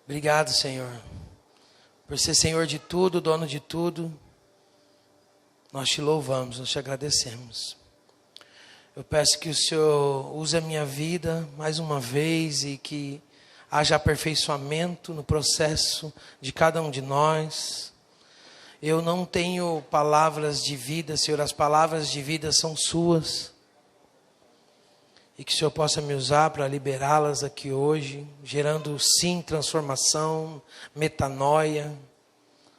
Obrigado, Senhor, por ser Senhor de tudo, dono de tudo. Nós te louvamos, nós te agradecemos. Eu peço que o Senhor use a minha vida mais uma vez e que haja aperfeiçoamento no processo de cada um de nós. Eu não tenho palavras de vida, Senhor, as palavras de vida são suas. E que o Senhor possa me usar para liberá-las aqui hoje, gerando sim transformação, metanoia,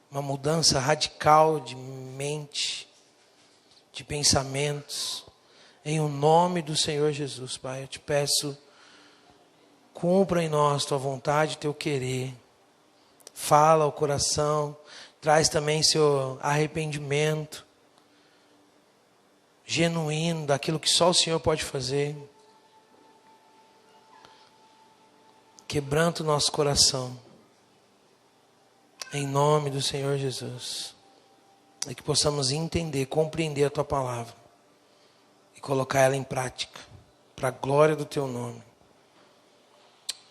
uma mudança radical de mente, de pensamentos. Em o nome do Senhor Jesus, Pai, eu te peço, cumpra em nós tua vontade, teu querer. Fala ao coração, traz também, Senhor, arrependimento genuíno daquilo que só o Senhor pode fazer. Quebranta o nosso coração, em nome do Senhor Jesus, e que possamos entender, compreender a Tua Palavra, e colocar ela em prática, para a glória do Teu nome.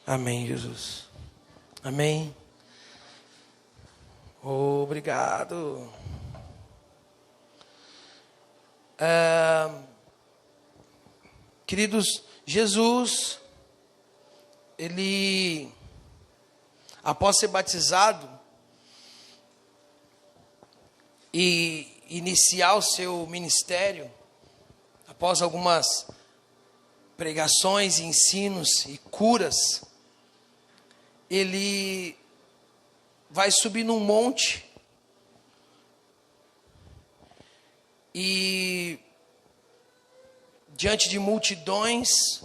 Amém, Jesus. Amém. Obrigado. Queridos, Jesus, ele, após ser batizado e iniciar o seu ministério, após algumas pregações, ensinos e curas, ele vai subir num monte e diante de multidões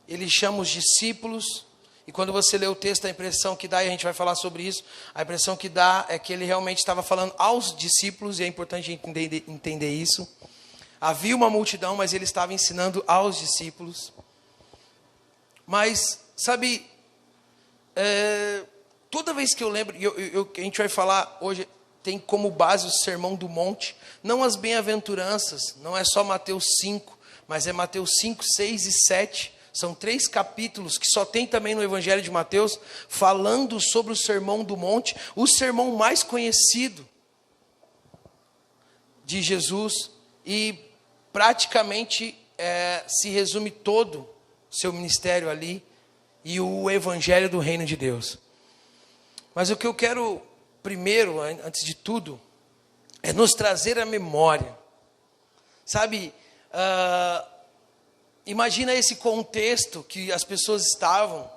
ele chama os discípulos. E quando você lê o texto, a impressão que dá, e a gente vai falar sobre isso, a impressão que dá é que ele realmente estava falando aos discípulos, e é importante entender isso. Havia uma multidão, mas ele estava ensinando aos discípulos. Mas, sabe, toda vez que eu lembro, a gente vai falar hoje, tem como base o Sermão do Monte, não as bem-aventuranças, não é só Mateus 5, mas é Mateus 5, 6 e 7, são 3 capítulos que só tem também no Evangelho de Mateus, falando sobre o Sermão do Monte, o sermão mais conhecido de Jesus, e praticamente se resume todo o seu ministério ali, e o Evangelho do Reino de Deus. Mas o que eu quero primeiro, antes de tudo, é nos trazer a memória. Sabe, imagina esse contexto que as pessoas estavam,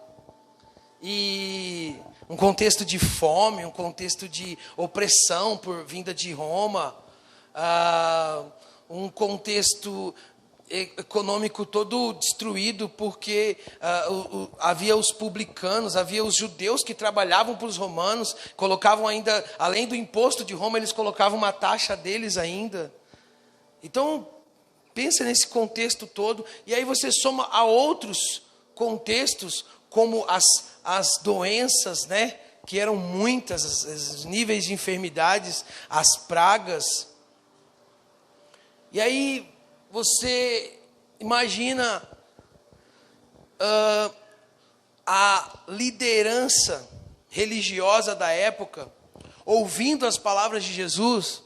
e um contexto de fome, um contexto de opressão por vinda de Roma, um contexto econômico todo destruído, porque havia os publicanos, havia os judeus que trabalhavam para os romanos, colocavam ainda, além do imposto de Roma, eles colocavam uma taxa deles ainda. Então, pensa nesse contexto todo, e aí você soma a outros contextos, como as doenças, né, que eram muitas, os níveis de enfermidades, as pragas. E aí você imagina a liderança religiosa da época, ouvindo as palavras de Jesus.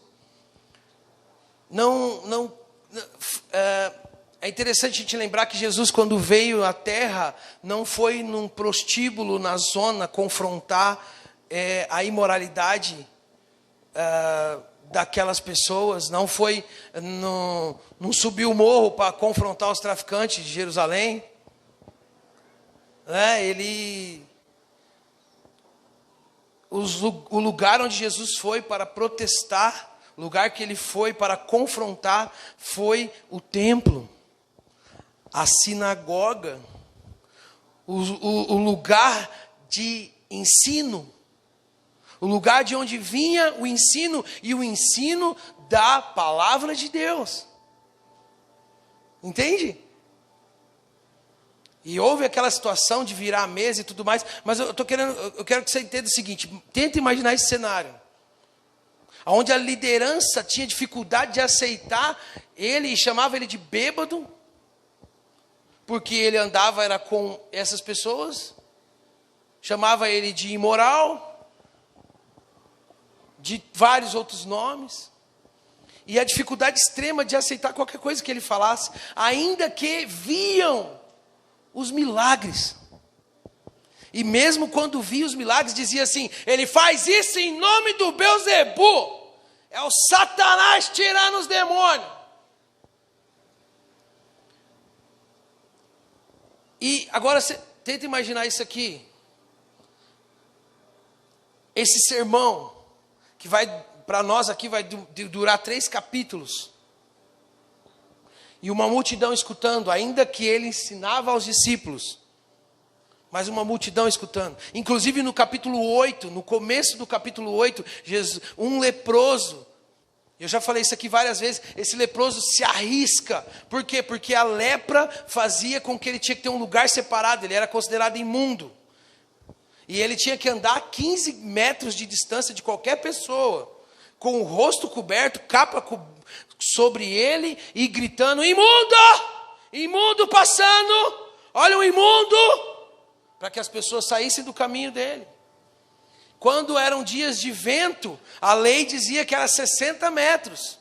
É interessante a gente lembrar que Jesus, quando veio à terra, não foi num prostíbulo na zona confrontar a imoralidade daquelas pessoas, não foi, não subiu o morro para confrontar os traficantes de Jerusalém, o lugar onde Jesus foi para protestar, o lugar que ele foi para confrontar, foi o templo, a sinagoga, o lugar de ensino, o lugar de onde vinha o ensino, e o ensino da palavra de Deus. Entende? E houve aquela situação de virar a mesa e tudo mais, mas eu quero que você entenda o seguinte: tenta imaginar esse cenário, onde a liderança tinha dificuldade de aceitar ele e chamava ele de bêbado, porque ele andava era com essas pessoas. chamava ele de imoral, de vários outros nomes. E a dificuldade extrema de aceitar qualquer coisa que ele falasse, ainda que viam os milagres. E mesmo quando via os milagres, dizia assim: ele faz isso em nome do Beelzebu. É o Satanás tirando os demônios. E agora você tenta imaginar isso aqui. Esse sermão, que vai, para nós aqui, vai durar 3 capítulos. E uma multidão escutando, ainda que ele ensinava aos discípulos. Mas uma multidão escutando. Inclusive no capítulo 8, no começo do capítulo 8, um leproso, eu já falei isso aqui várias vezes, esse leproso se arrisca. Por quê? Porque a lepra fazia com que ele tinha que ter um lugar separado, ele era considerado imundo. E ele tinha que andar 15 metros de distância de qualquer pessoa, com o rosto coberto, capa sobre ele e gritando: imundo! Imundo passando! Olha o imundo! Para que as pessoas saíssem do caminho dele. Quando eram dias de vento, a lei dizia que era 60 metros.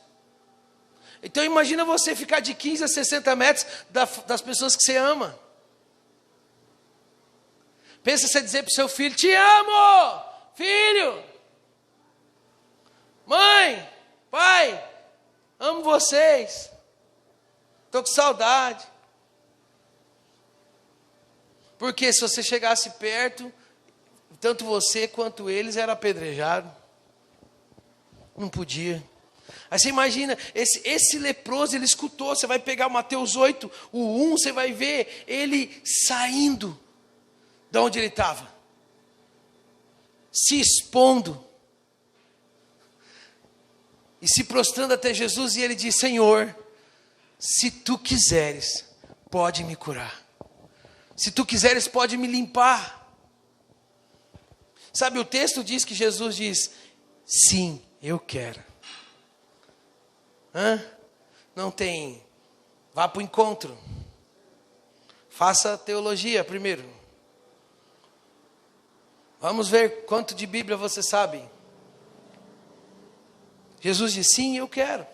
Então imagina você ficar de 15 a 60 metros das pessoas que você ama. Pensa você dizer para o seu filho: te amo, filho. Mãe, pai, amo vocês. Estou com saudade. Porque se você chegasse perto, tanto você quanto eles eram apedrejados. Não podia. Aí você imagina, esse leproso, ele escutou. Você vai pegar o Mateus 8, o 1, você vai ver ele saindo de onde ele estava. Se expondo. E se prostrando até Jesus, e ele diz: Senhor, se tu quiseres, pode me curar. Se tu quiseres, pode me limpar. Sabe, o texto diz que Jesus diz: sim, eu quero. Não tem, vá para o encontro. Faça teologia primeiro. Vamos ver quanto de Bíblia você sabe. Jesus diz: sim, eu quero.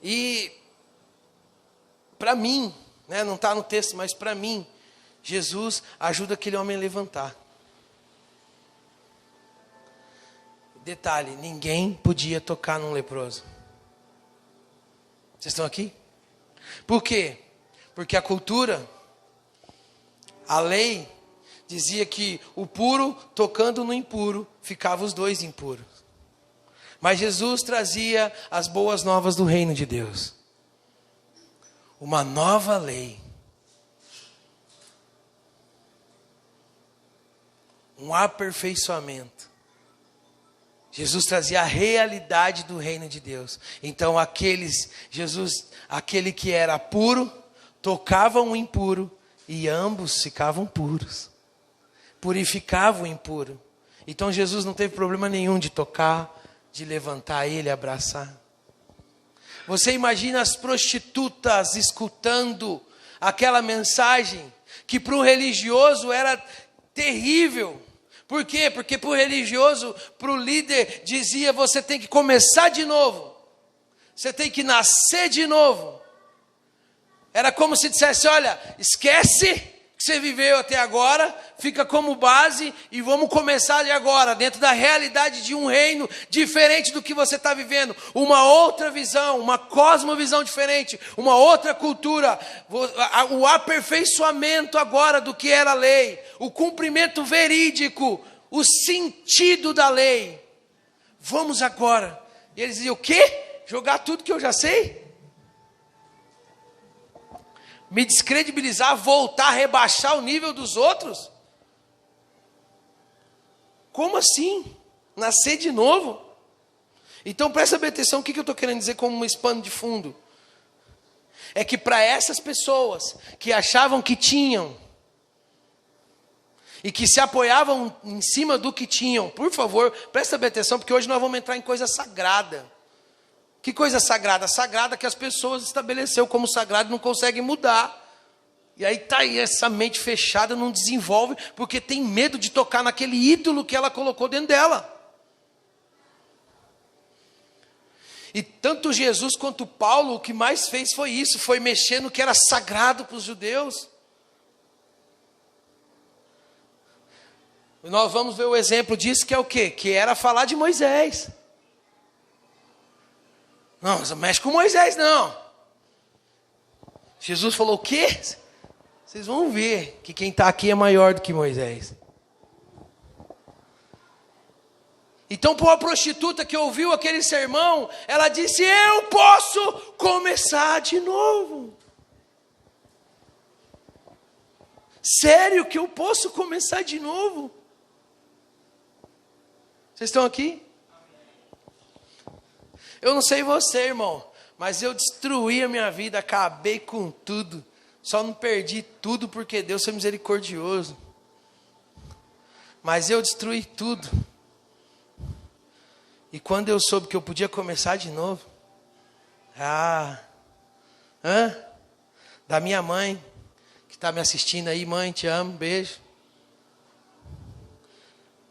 E para mim, não está no texto, mas para mim, Jesus ajuda aquele homem a levantar. Detalhe: ninguém podia tocar num leproso. Vocês estão aqui? Por quê? Porque a cultura, a lei, dizia que o puro tocando no impuro, ficavam os dois impuros. Mas Jesus trazia as boas novas do reino de Deus. Uma nova lei. Um aperfeiçoamento. Jesus trazia a realidade do reino de Deus. Então aquele que era puro, tocava o impuro e ambos ficavam puros. Purificava o impuro. Então Jesus não teve problema nenhum de tocar, de levantar ele, abraçar. Você imagina as prostitutas escutando aquela mensagem que para o religioso era terrível. Por quê? Porque para o religioso, para o líder, dizia: você tem que começar de novo. Você tem que nascer de novo. Era como se dissesse: olha, esquece que você viveu até agora, fica como base e vamos começar de agora, dentro da realidade de um reino diferente do que você está vivendo. Uma outra visão, uma cosmovisão diferente, uma outra cultura, o aperfeiçoamento agora do que era a lei, o cumprimento verídico, o sentido da lei. Vamos agora. E eles diziam: o quê? Jogar tudo que eu já sei? Me descredibilizar, voltar, rebaixar o nível dos outros? Como assim? Nascer de novo? Então presta bem atenção, o que eu estou querendo dizer como um pano de fundo? É que para essas pessoas que achavam que tinham, e que se apoiavam em cima do que tinham, por favor, presta bem atenção, porque hoje nós vamos entrar em coisa sagrada. Que coisa sagrada? Sagrada que as pessoas estabeleceu como sagrado e não conseguem mudar. E aí tá aí, essa mente fechada não desenvolve, porque tem medo de tocar naquele ídolo que ela colocou dentro dela. E tanto Jesus quanto Paulo, o que mais fez foi isso, foi mexer no que era sagrado para os judeus. Nós vamos ver o exemplo disso, que é o quê? Que era falar de Moisés. Não, não mexe com Moisés não. Jesus falou o quê? Vocês vão ver que quem está aqui é maior do que Moisés. Então, para uma prostituta que ouviu aquele sermão, ela disse: eu posso começar de novo. Sério que eu posso começar de novo? Vocês estão aqui? Eu não sei você, irmão, mas eu destruí a minha vida, acabei com tudo. Só não perdi tudo porque Deus foi misericordioso. Mas eu destruí tudo. E quando eu soube que eu podia começar de novo, da minha mãe, que está me assistindo aí, mãe, te amo, beijo.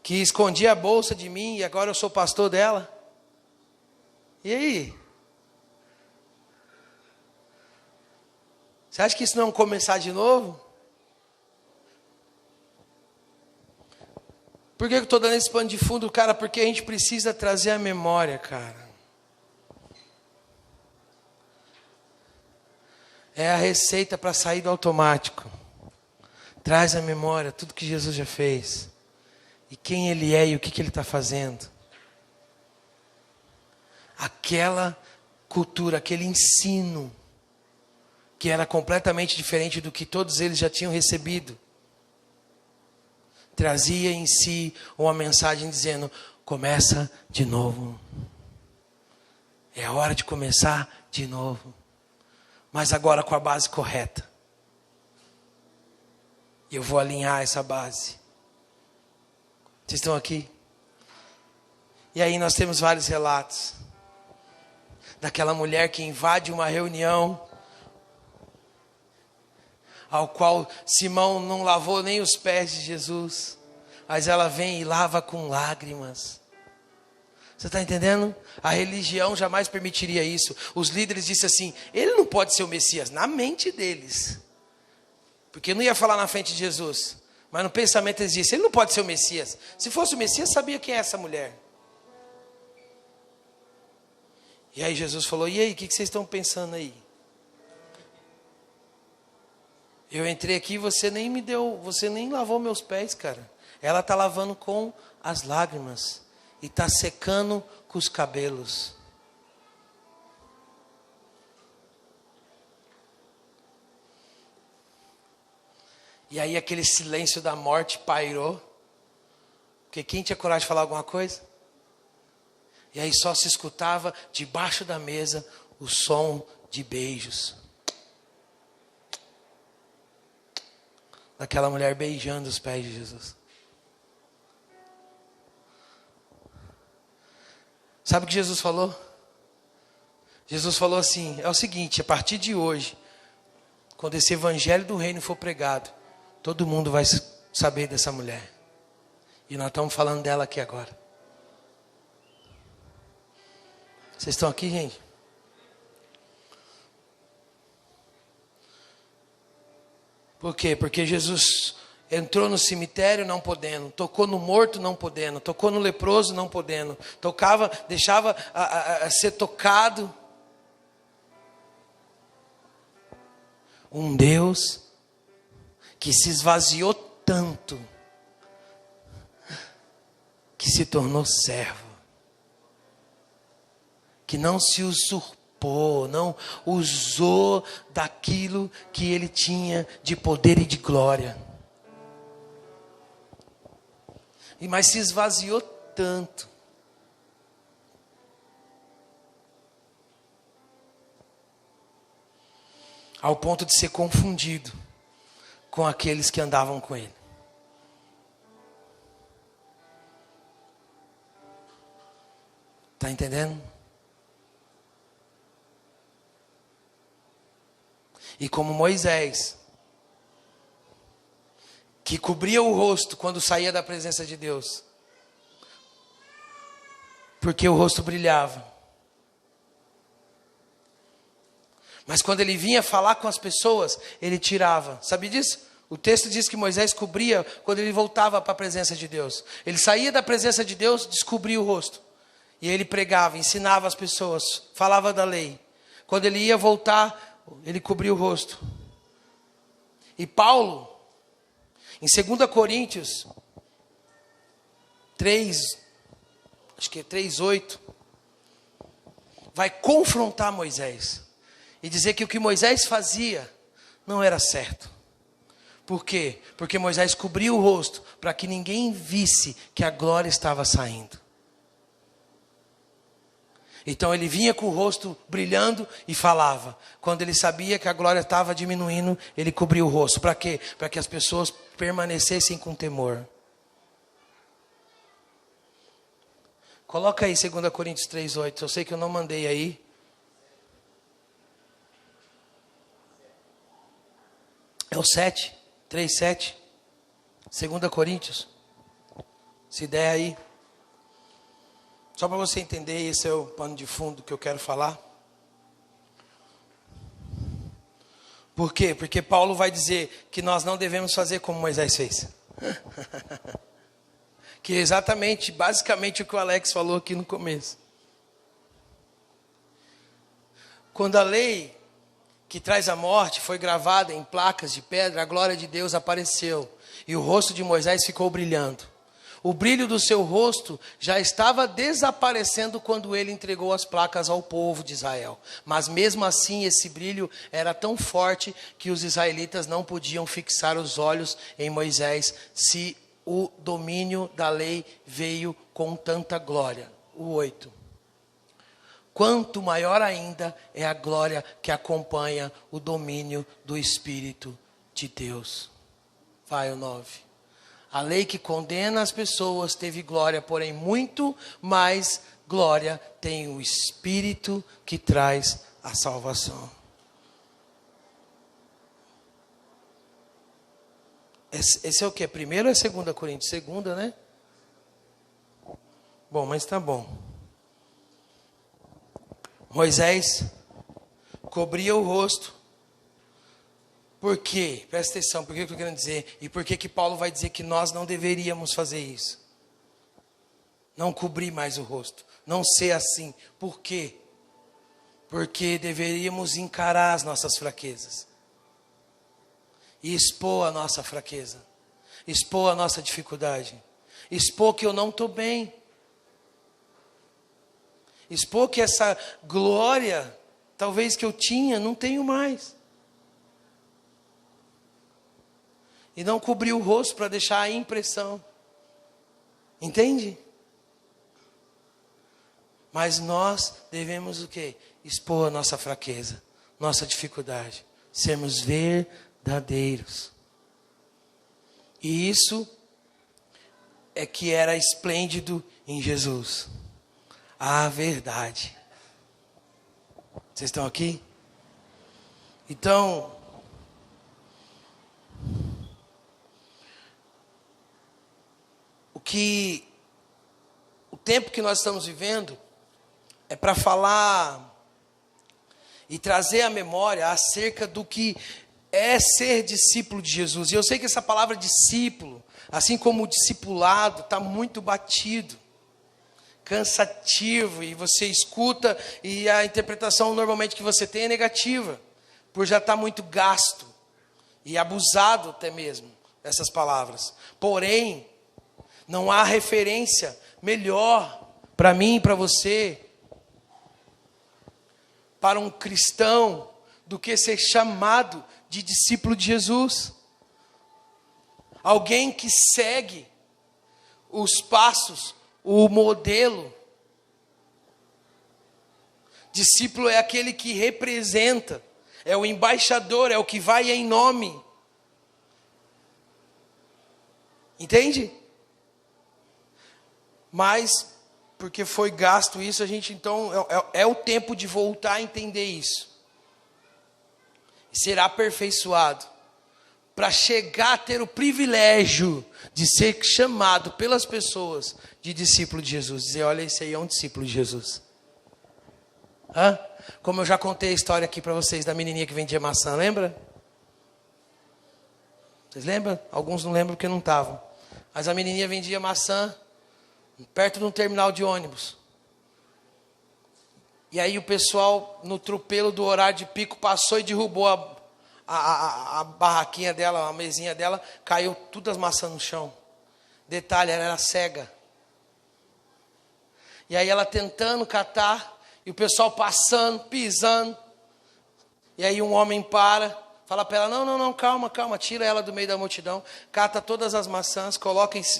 Que escondia a bolsa de mim e agora eu sou pastor dela. E aí? Você acha que isso não é um começar de novo? Por que eu estou dando esse pano de fundo, cara? Porque a gente precisa trazer a memória, cara. É a receita para sair do automático. Traz a memória, tudo que Jesus já fez. E quem Ele é e o que Ele está fazendo. Aquela cultura, aquele ensino, que era completamente diferente do que todos eles já tinham recebido. Trazia em si uma mensagem dizendo: começa de novo. É hora de começar de novo. Mas agora com a base correta. E eu vou alinhar essa base. Vocês estão aqui? E aí nós temos vários relatos. Daquela mulher que invade uma reunião, ao qual Simão não lavou nem os pés de Jesus, mas ela vem e lava com lágrimas. Você está entendendo? A religião jamais permitiria isso. Os líderes disseram assim: ele não pode ser o Messias, na mente deles, porque não ia falar na frente de Jesus, mas no pensamento eles disseram: ele não pode ser o Messias. Se fosse o Messias, sabia quem é essa mulher. E aí Jesus falou: e aí, o que vocês estão pensando aí? Eu entrei aqui e você nem me deu, você nem lavou meus pés, cara. Ela está lavando com as lágrimas e está secando com os cabelos. E aí aquele silêncio da morte pairou. Porque quem tinha coragem de falar alguma coisa? E aí só se escutava debaixo da mesa o som de beijos. Daquela mulher beijando os pés de Jesus. Sabe o que Jesus falou? Jesus falou assim: é o seguinte, a partir de hoje, quando esse evangelho do reino for pregado, todo mundo vai saber dessa mulher. E nós estamos falando dela aqui agora. Vocês estão aqui, gente? Por quê? Porque Jesus entrou no cemitério não podendo, tocou no morto não podendo, tocou no leproso não podendo, deixava ser tocado. Um Deus que se esvaziou tanto, que se tornou servo, que não se usurpou, não usou daquilo que ele tinha de poder e de glória. Mas se esvaziou tanto. Ao ponto de ser confundido com aqueles que andavam com ele. Está entendendo? E como Moisés que cobria o rosto quando saía da presença de Deus, porque o rosto brilhava. Mas quando ele vinha falar com as pessoas, ele tirava. Sabe disso? O texto diz que Moisés cobria quando ele voltava para a presença de Deus. Ele saía da presença de Deus, descobria o rosto. E ele pregava, ensinava as pessoas, falava da lei. Quando ele ia voltar, ele cobria o rosto. E Paulo, em 2 Coríntios 3, acho que é 3:8, vai confrontar Moisés e dizer que o que Moisés fazia não era certo. Por quê? Porque Moisés cobriu o rosto para que ninguém visse que a glória estava saindo. Então ele vinha com o rosto brilhando e falava. Quando ele sabia que a glória estava diminuindo, ele cobriu o rosto. Para quê? Para que as pessoas permanecessem com temor. Coloca aí 2 Coríntios 3:8. Eu sei que eu não mandei aí. É o 7, 3:7. 2 Coríntios. Se der aí. Só para você entender, esse é o pano de fundo que eu quero falar. Por quê? Porque Paulo vai dizer que nós não devemos fazer como Moisés fez. Que é exatamente, basicamente o que o Alex falou aqui no começo. Quando a lei que traz a morte foi gravada em placas de pedra, a glória de Deus apareceu. E o rosto de Moisés ficou brilhando. O brilho do seu rosto já estava desaparecendo quando ele entregou as placas ao povo de Israel. Mas mesmo assim esse brilho era tão forte que os israelitas não podiam fixar os olhos em Moisés se o domínio da lei veio com tanta glória. O 8. Quanto maior ainda é a glória que acompanha o domínio do Espírito de Deus. Vai o 9. A lei que condena as pessoas teve glória, porém muito mais glória tem o Espírito que traz a salvação. Esse é o que? Primeiro ou é 2 Coríntios? Segunda, né? Bom, mas tá bom. Moisés cobria o rosto. Por quê? Presta atenção, por que eu estou querendo dizer? E por que Paulo vai dizer que nós não deveríamos fazer isso? Não cobrir mais o rosto. Não ser assim. Por quê? Porque deveríamos encarar as nossas fraquezas. E expor a nossa fraqueza. Expor a nossa dificuldade. Expor que eu não estou bem. Expor que essa glória, talvez que eu tinha, não tenho mais. E não cobrir o rosto para deixar a impressão. Entende? Mas nós devemos o quê? Expor a nossa fraqueza, nossa dificuldade. Sermos verdadeiros. E isso é que era esplêndido em Jesus. A verdade. Vocês estão aqui? Então, o tempo que nós estamos vivendo é para falar e trazer à memória acerca do que é ser discípulo de Jesus. E eu sei que essa palavra discípulo, assim como o discipulado, está muito batido, cansativo, e você escuta e a interpretação normalmente que você tem é negativa, por já estar muito gasto e abusado até mesmo dessas palavras. Porém, não há referência melhor para mim e para você, para um cristão, do que ser chamado de discípulo de Jesus. Alguém que segue os passos, o modelo. Discípulo é aquele que representa, é o embaixador, é o que vai em nome. Entende? Mas, porque foi gasto isso, a gente então, é o tempo de voltar a entender isso. E ser aperfeiçoado para chegar a ter o privilégio de ser chamado pelas pessoas de discípulo de Jesus. Dizer, olha, esse aí é um discípulo de Jesus. Hã? Como eu já contei a história aqui para vocês da menininha que vendia maçã, lembra? Vocês lembram? Alguns não lembram porque não estavam. Mas a menininha vendia maçã perto de um terminal de ônibus. E aí o pessoal, no tropelo do horário de pico, passou e derrubou a barraquinha dela, a mesinha dela, caiu todas as maçãs no chão. Detalhe, ela era cega. E aí ela tentando catar, e o pessoal passando, pisando. E aí um homem fala para ela, não, calma, tira ela do meio da multidão, cata todas as maçãs,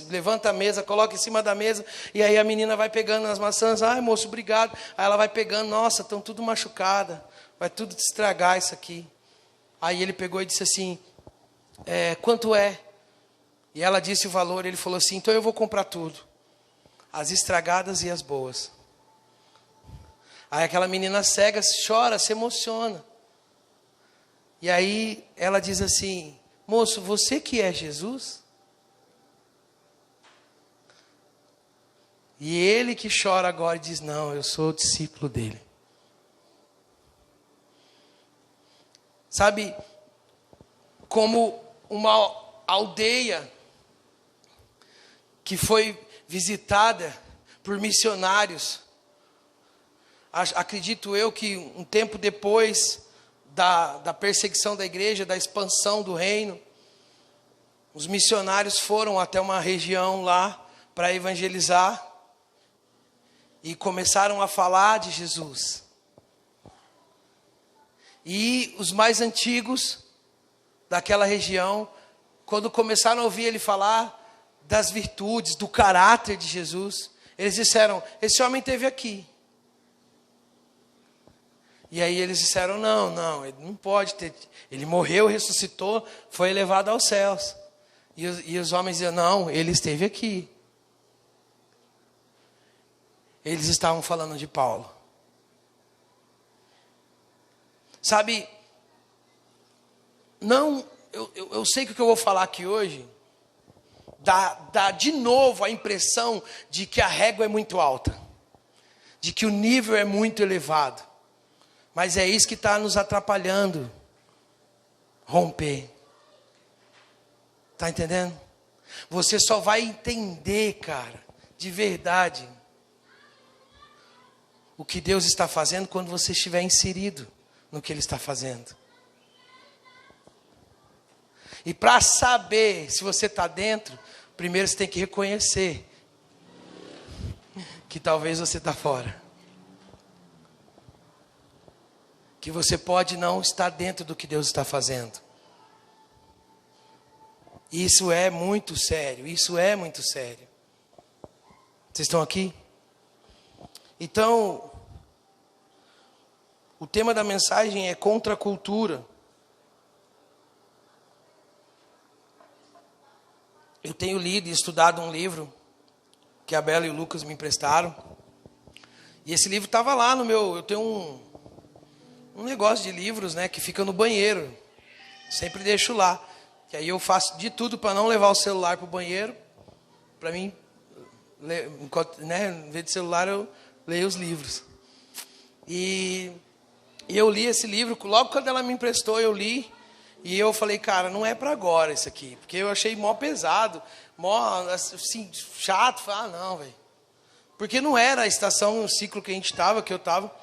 levanta a mesa, coloca em cima da mesa, e aí a menina vai pegando as maçãs, ai moço, obrigado. Aí ela vai pegando, nossa, estão tudo machucada, vai tudo estragar isso aqui. Aí ele pegou e disse assim, quanto é? E ela disse o valor, ele falou assim, então eu vou comprar tudo, as estragadas e as boas. Aí aquela menina cega chora, se emociona. E aí ela diz assim, moço, você que é Jesus? E ele que chora agora e diz, não, eu sou discípulo dele. Sabe, como uma aldeia que foi visitada por missionários, acredito eu que um tempo depois da perseguição da igreja, da expansão do reino, os missionários foram até uma região lá para evangelizar e começaram a falar de Jesus. E os mais antigos daquela região, quando começaram a ouvir ele falar das virtudes, do caráter de Jesus, eles disseram, esse homem esteve aqui. E aí eles disseram, não, ele não pode ter, ele morreu, ressuscitou, foi elevado aos céus. E os homens diziam, não, ele esteve aqui. Eles estavam falando de Paulo. Sabe, eu sei que o que eu vou falar aqui hoje, dá de novo a impressão de que a régua é muito alta, de que o nível é muito elevado. Mas é isso que está nos atrapalhando romper. Está entendendo? Você só vai entender, cara, de verdade, o que Deus está fazendo quando você estiver inserido no que Ele está fazendo. E para saber se você está dentro, primeiro você tem que reconhecer que talvez você está fora. Que você pode não estar dentro do que Deus está fazendo. Isso é muito sério, isso é muito sério. Vocês estão aqui? Então, o tema da mensagem é contra a cultura. Eu tenho lido e estudado um livro que a Bela e o Lucas me emprestaram. E esse livro estava lá no meu... Eu tenho um negócio de livros, né, que fica no banheiro. Sempre deixo lá. Que aí eu faço de tudo para não levar o celular para o banheiro. Para mim, né, em vez de celular, eu leio os livros. E eu li esse livro, logo quando ela me emprestou, eu li. E eu falei, cara, não é para agora isso aqui. Porque eu achei mó pesado, mó assim, chato. Falei, não, velho. Porque não era a estação, o ciclo que que eu estava.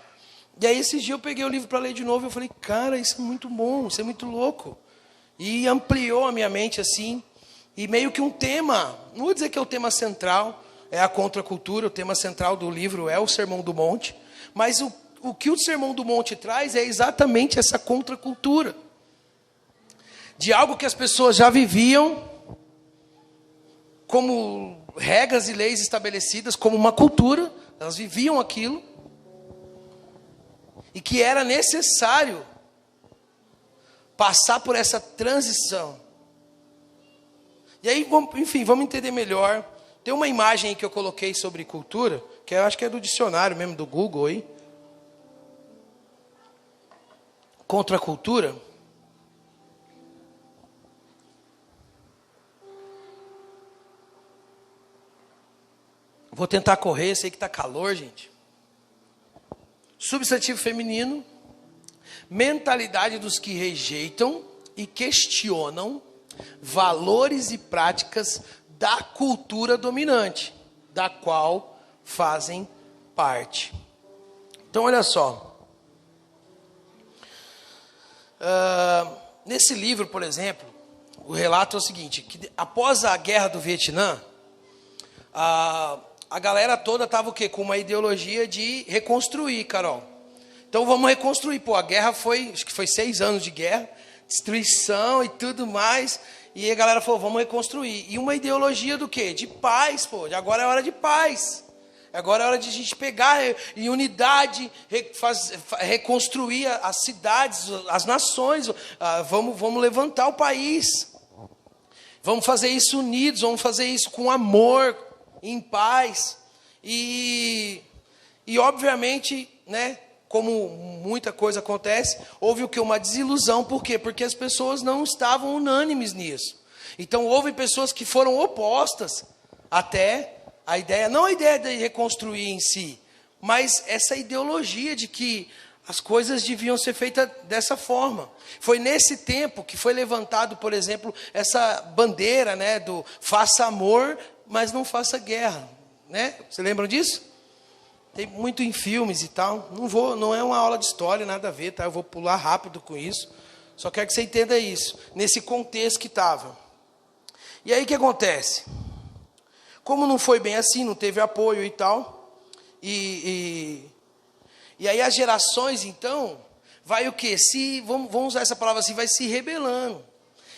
E aí esses dias eu peguei o livro para ler de novo e eu falei, cara, isso é muito bom, isso é muito louco. E ampliou a minha mente assim. E meio que um tema, não vou dizer que é o tema central, é a contracultura, o tema central do livro é o Sermão do Monte. Mas o que o Sermão do Monte traz é exatamente essa contracultura. De algo que as pessoas já viviam como regras e leis estabelecidas, como uma cultura, elas viviam aquilo. E que era necessário passar por essa transição. E aí, enfim, vamos entender melhor. Tem uma imagem aí que eu coloquei sobre cultura, que eu acho que é do dicionário mesmo, do Google aí. Contra a cultura. Vou tentar correr, sei que está calor, gente. Substantivo feminino, mentalidade dos que rejeitam e questionam valores e práticas da cultura dominante, da qual fazem parte. Então, olha só. Nesse livro, por exemplo, o relato é o seguinte, que após a guerra do Vietnã, a galera toda estava o quê? Com uma ideologia de reconstruir, Carol. Então vamos reconstruir. Pô, a guerra acho que foi 6 anos de guerra, destruição e tudo mais. E a galera falou, vamos reconstruir. E uma ideologia do quê? De paz, pô. Agora é hora de paz. Agora é hora de a gente pegar em unidade, reconstruir as cidades, as nações. Vamos levantar o país. Vamos fazer isso unidos, vamos fazer isso com amor, em paz. E obviamente, né, como muita coisa acontece, houve o quê? Uma desilusão. Por quê? Porque as pessoas não estavam unânimes nisso. Então houve pessoas que foram opostas até a ideia, não a ideia de reconstruir em si, mas essa ideologia de que as coisas deviam ser feitas dessa forma. Foi nesse tempo que foi levantado, por exemplo, essa bandeira, né, do faça amor, mas não faça guerra, né? Você lembram disso? Tem muito em filmes e tal. Não é uma aula de história, nada a ver, tá? Eu vou pular rápido com isso. Só quero que você entenda isso, nesse contexto que estava. E aí o que acontece? Como não foi bem assim, não teve apoio e tal, e aí as gerações, então, vai o quê? Vamos usar essa palavra assim, vai se rebelando.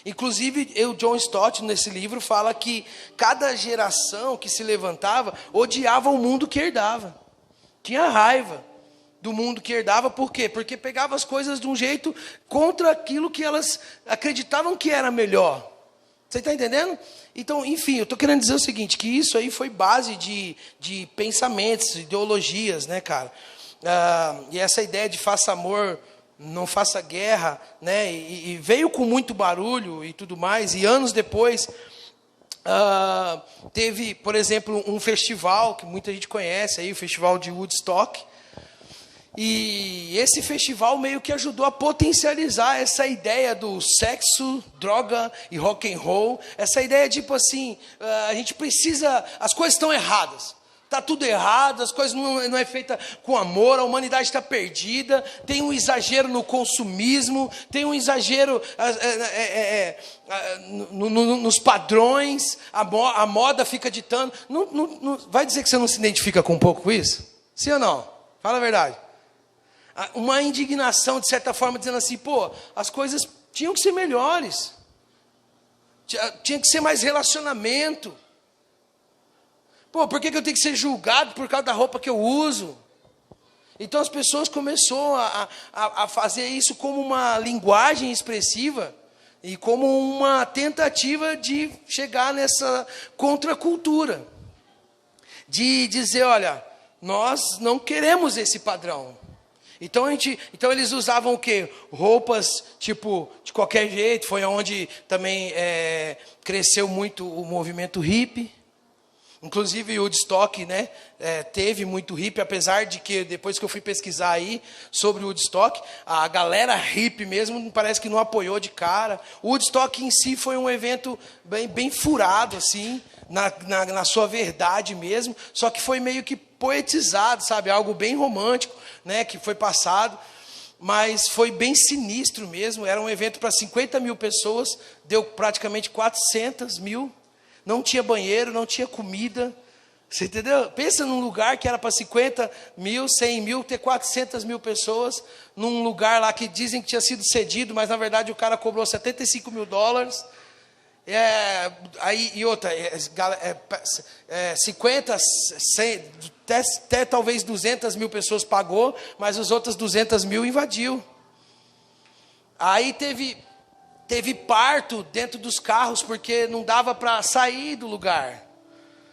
Inclusive, John Stott, nesse livro, fala que cada geração que se levantava odiava o mundo que herdava. Tinha raiva do mundo que herdava, por quê? Porque pegava as coisas de um jeito contra aquilo que elas acreditavam que era melhor. Você está entendendo? Então, enfim, eu estou querendo dizer o seguinte, que isso aí foi base de pensamentos, ideologias, né, cara? E essa ideia de faça amor, não faça guerra, né? E veio com muito barulho e tudo mais, e anos depois teve, por exemplo, um festival que muita gente conhece, aí, o festival de Woodstock, e esse festival meio que ajudou a potencializar essa ideia do sexo, droga e rock and roll, essa ideia tipo assim, a gente precisa, as coisas estão erradas. Está tudo errado, as coisas não é feita com amor, a humanidade está perdida, tem um exagero no consumismo, tem um exagero nos padrões, a moda fica ditando. Vai dizer que você não se identifica com um pouco com isso? Sim ou não? Fala a verdade. Uma indignação, de certa forma, dizendo assim, pô, as coisas tinham que ser melhores, tinha que ser mais relacionamento. Pô, por que eu tenho que ser julgado por causa da roupa que eu uso? Então as pessoas começaram a fazer isso como uma linguagem expressiva e como uma tentativa de chegar nessa contracultura. De dizer, olha, nós não queremos esse padrão. Então eles usavam o quê? Roupas tipo de qualquer jeito. Foi onde também cresceu muito o movimento hippie. Inclusive o Woodstock, né, teve muito hippie, apesar de que depois que eu fui pesquisar aí sobre o Woodstock, a galera hippie mesmo parece que não apoiou de cara. O Woodstock em si foi um evento bem furado, assim, na sua verdade mesmo, só que foi meio que poetizado, sabe, algo bem romântico, né, que foi passado, mas foi bem sinistro mesmo. Era um evento para 50 mil pessoas, deu praticamente 400 mil. Não tinha banheiro, não tinha comida. Você entendeu? Pensa num lugar que era para 50 mil, 100 mil, ter 400 mil pessoas, num lugar lá que dizem que tinha sido cedido, mas na verdade o cara cobrou $75 mil. Aí, e outra, 50, 100, até talvez 200 mil pessoas pagou, mas as outras 200 mil invadiu. Aí teve parto dentro dos carros, porque não dava para sair do lugar.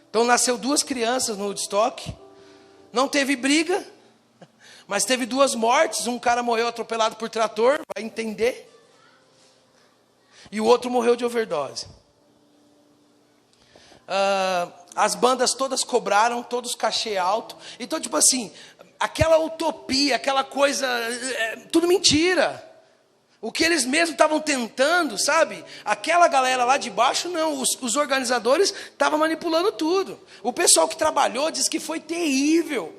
Então nasceu 2 crianças no Woodstock. Não teve briga, mas teve 2 mortes. Um cara morreu atropelado por trator, vai entender. E o outro morreu de overdose. as bandas todas cobraram, todos cachê alto. Então, tipo assim, aquela utopia, aquela coisa, tudo mentira. O que eles mesmos estavam tentando, sabe? Aquela galera lá de baixo, não. Os organizadores estavam manipulando tudo. O pessoal que trabalhou disse que foi terrível.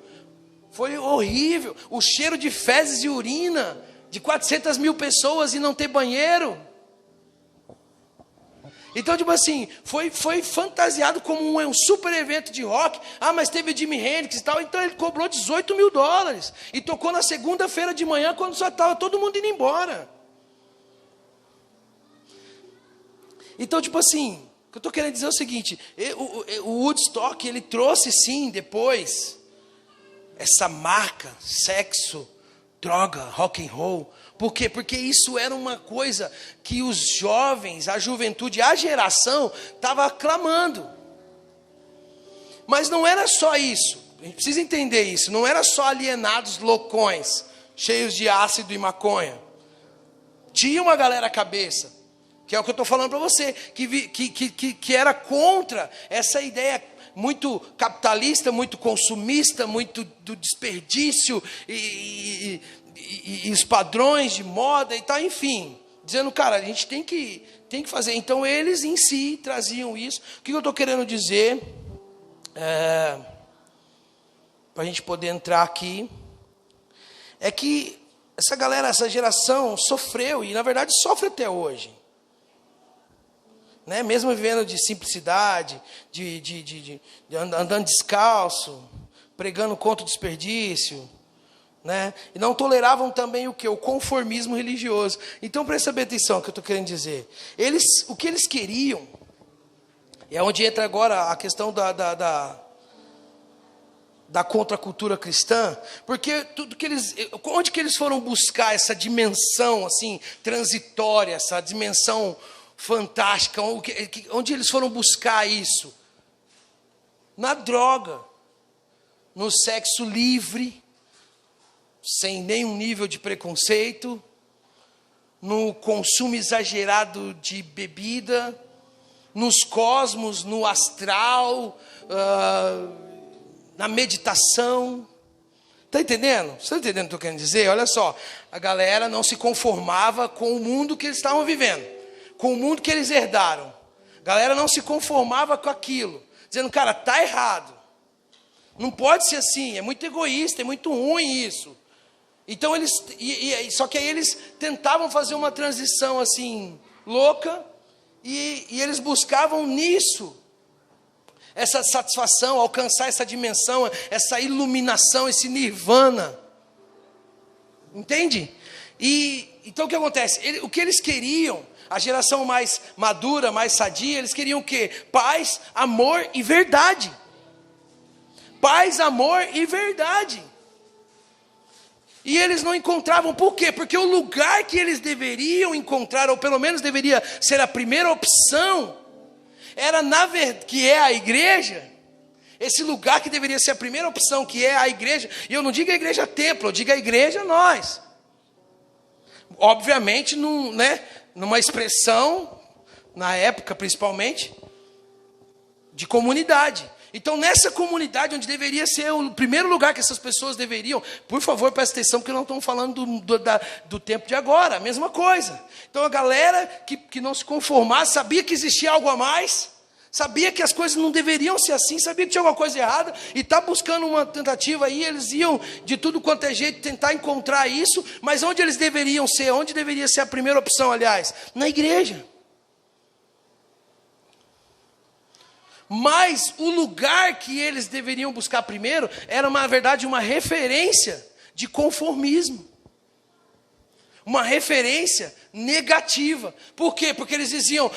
Foi horrível. O cheiro de fezes e urina de 400 mil pessoas e não ter banheiro. Então, tipo assim, foi fantasiado como um super evento de rock. Mas teve Jimi Hendrix e tal. Então ele cobrou $18 mil. E tocou na segunda-feira de manhã, quando só estava todo mundo indo embora. Então, tipo assim, o que eu estou querendo dizer é o seguinte: o Woodstock, ele trouxe sim, depois, essa marca, sexo, droga, rock and roll. Por quê? Porque isso era uma coisa que os jovens, a juventude, a geração, estava clamando. Mas não era só isso. A gente precisa entender isso. Não era só alienados loucões, cheios de ácido e maconha. Tinha uma galera cabeça, que é o que eu estou falando para você, que era contra essa ideia muito capitalista, muito consumista, muito do desperdício e os padrões de moda e tal, enfim. Dizendo, cara, a gente tem que fazer. Então, eles em si traziam isso. O que eu estou querendo dizer, para a gente poder entrar aqui, é que essa galera, essa geração sofreu, e na verdade sofre até hoje. Né? Mesmo vivendo de simplicidade, andando descalço, pregando contra o desperdício, né? E não toleravam também o que? O conformismo religioso. Então presta bem atenção no que eu estou querendo dizer. O que eles queriam, é onde entra agora a questão da contracultura cristã, porque tudo que onde que eles foram buscar essa dimensão assim transitória, essa dimensão fantástica, onde eles foram buscar isso? Na droga, no sexo livre, sem nenhum nível de preconceito, no consumo exagerado de bebida, nos cosmos, no astral, na meditação. Está entendendo? Você está entendendo o que eu estou querendo dizer? Olha só, a galera não se conformava com o mundo que eles estavam vivendo, com o mundo que eles herdaram. A galera não se conformava com aquilo, dizendo, cara, está errado. Não pode ser assim, é muito egoísta, é muito ruim isso. Então eles, só que aí eles tentavam fazer uma transição assim, louca, e eles buscavam nisso essa satisfação, alcançar essa dimensão, essa iluminação, esse nirvana. Entende? Então o que acontece? O que eles queriam, a geração mais madura, mais sadia, eles queriam o quê? Paz, amor e verdade. Paz, amor e verdade. E eles não encontravam, por quê? Porque o lugar que eles deveriam encontrar, ou pelo menos deveria ser a primeira opção, era que é a igreja. Esse lugar que deveria ser a primeira opção, que é a igreja. E eu não digo a igreja templo, eu digo a igreja nós. Obviamente, numa expressão, na época principalmente, de comunidade. Então, nessa comunidade, onde deveria ser o primeiro lugar que essas pessoas deveriam, por favor, presta atenção, porque não estamos falando do tempo de agora, a mesma coisa. Então, a galera que não se conformasse, sabia que existia algo a mais, sabia que as coisas não deveriam ser assim, sabia que tinha alguma coisa errada, e está buscando uma tentativa aí, eles iam de tudo quanto é jeito tentar encontrar isso, mas onde eles deveriam ser? Onde deveria ser a primeira opção, aliás? Na igreja. Mas o lugar que eles deveriam buscar primeiro era, na verdade, uma referência de conformismo. Uma referência negativa. Por quê? Porque eles diziam,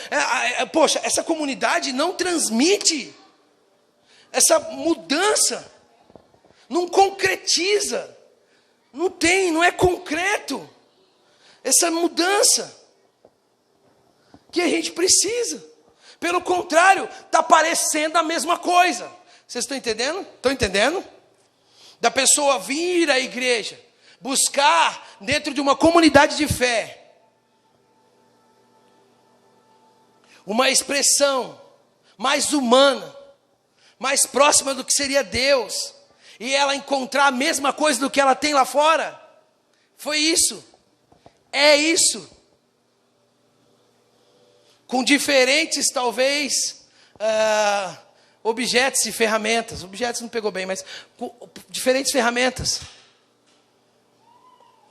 poxa, essa comunidade não transmite essa mudança, não concretiza, não é concreto essa mudança que a gente precisa. Pelo contrário, está parecendo a mesma coisa. Vocês estão entendendo? Estão entendendo? Da pessoa vir à igreja, buscar dentro de uma comunidade de fé uma expressão, mais humana, mais próxima do que seria Deus, e ela encontrar a mesma coisa do que ela tem lá fora. Foi isso. É isso. Com diferentes, talvez, objetos e ferramentas. Objetos não pegou bem, mas com diferentes ferramentas.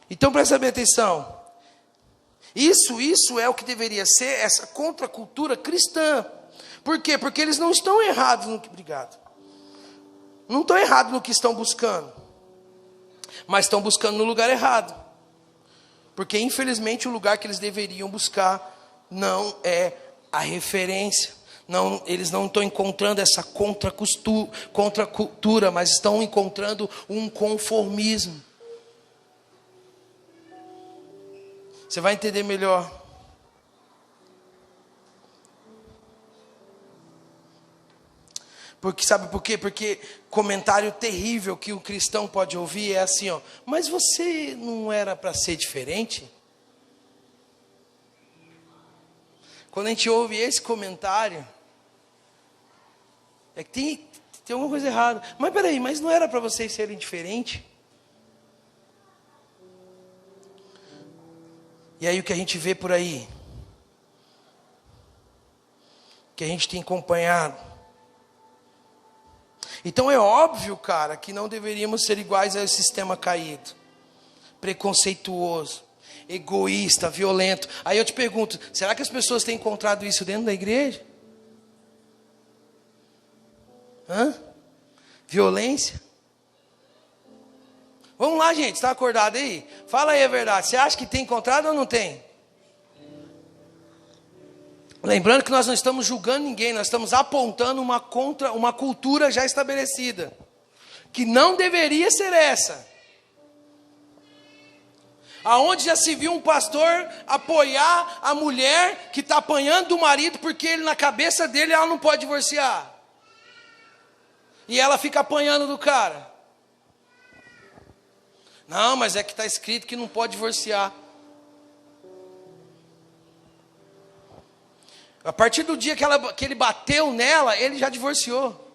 Então presta bem atenção. Isso é o que deveria ser essa contracultura cristã. Por quê? Porque eles não estão errados no que... Obrigado. Não estão errados no que estão buscando. Mas estão buscando no lugar errado. Porque infelizmente o lugar que eles deveriam buscar não é a referência. Não, eles não estão encontrando essa contracultura, mas estão encontrando um conformismo. Você vai entender melhor. Porque, sabe por quê? Porque comentário terrível que o cristão pode ouvir é assim, ó: mas você não era para ser diferente? Quando a gente ouve esse comentário, é que tem alguma coisa errada. Mas peraí, mas não era para vocês serem diferentes? E aí o que a gente vê por aí, que a gente tem acompanhado. Então é óbvio, cara, que não deveríamos ser iguais ao sistema caído, preconceituoso, egoísta, violento. Aí eu te pergunto, será que as pessoas têm encontrado isso dentro da igreja? Violência? Vamos lá, gente, está acordado aí? Fala aí a verdade, você acha que tem encontrado ou não tem? Lembrando que nós não estamos julgando ninguém, nós estamos apontando uma cultura já estabelecida, que não deveria ser essa. Aonde já se viu um pastor apoiar a mulher que está apanhando do marido, porque ele, na cabeça dele, ela não pode divorciar. E ela fica apanhando do cara. Não, mas é que está escrito que não pode divorciar. A partir do dia que ele bateu nela, ele já divorciou.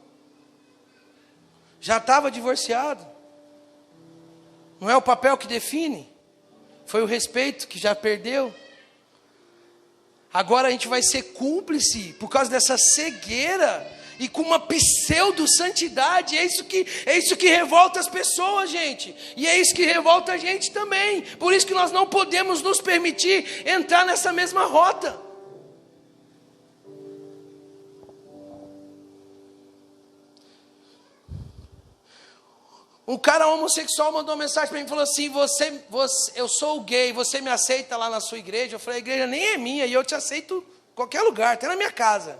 Já estava divorciado. Não é o papel que define. Foi o respeito que já perdeu. Agora a gente vai ser cúmplice por causa dessa cegueira e com uma pseudo-santidade. É isso que revolta as pessoas, gente. E é isso que revolta a gente também. Por isso que nós não podemos nos permitir entrar nessa mesma rota. Um cara homossexual mandou uma mensagem para mim e falou assim: eu sou gay, você me aceita lá na sua igreja? Eu falei: a igreja nem é minha e eu te aceito em qualquer lugar, até na minha casa.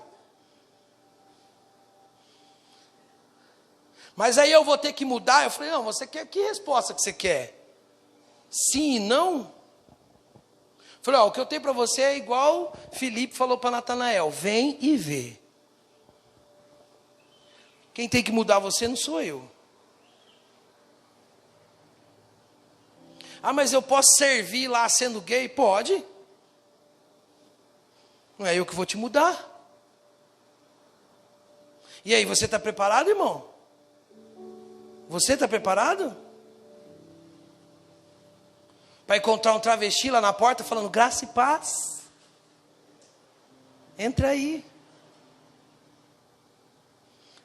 Mas aí eu vou ter que mudar? Eu falei: não, você quer, que resposta que você quer? Sim e não? Eu falei: o que eu tenho para você é igual Filipe falou para Natanael: vem e vê. Quem tem que mudar você não sou eu. Ah, mas eu posso servir lá sendo gay? Pode. Não é eu que vou te mudar. E aí, você está preparado, irmão? Você está preparado? Para encontrar um travesti lá na porta falando graça e paz? Entra aí.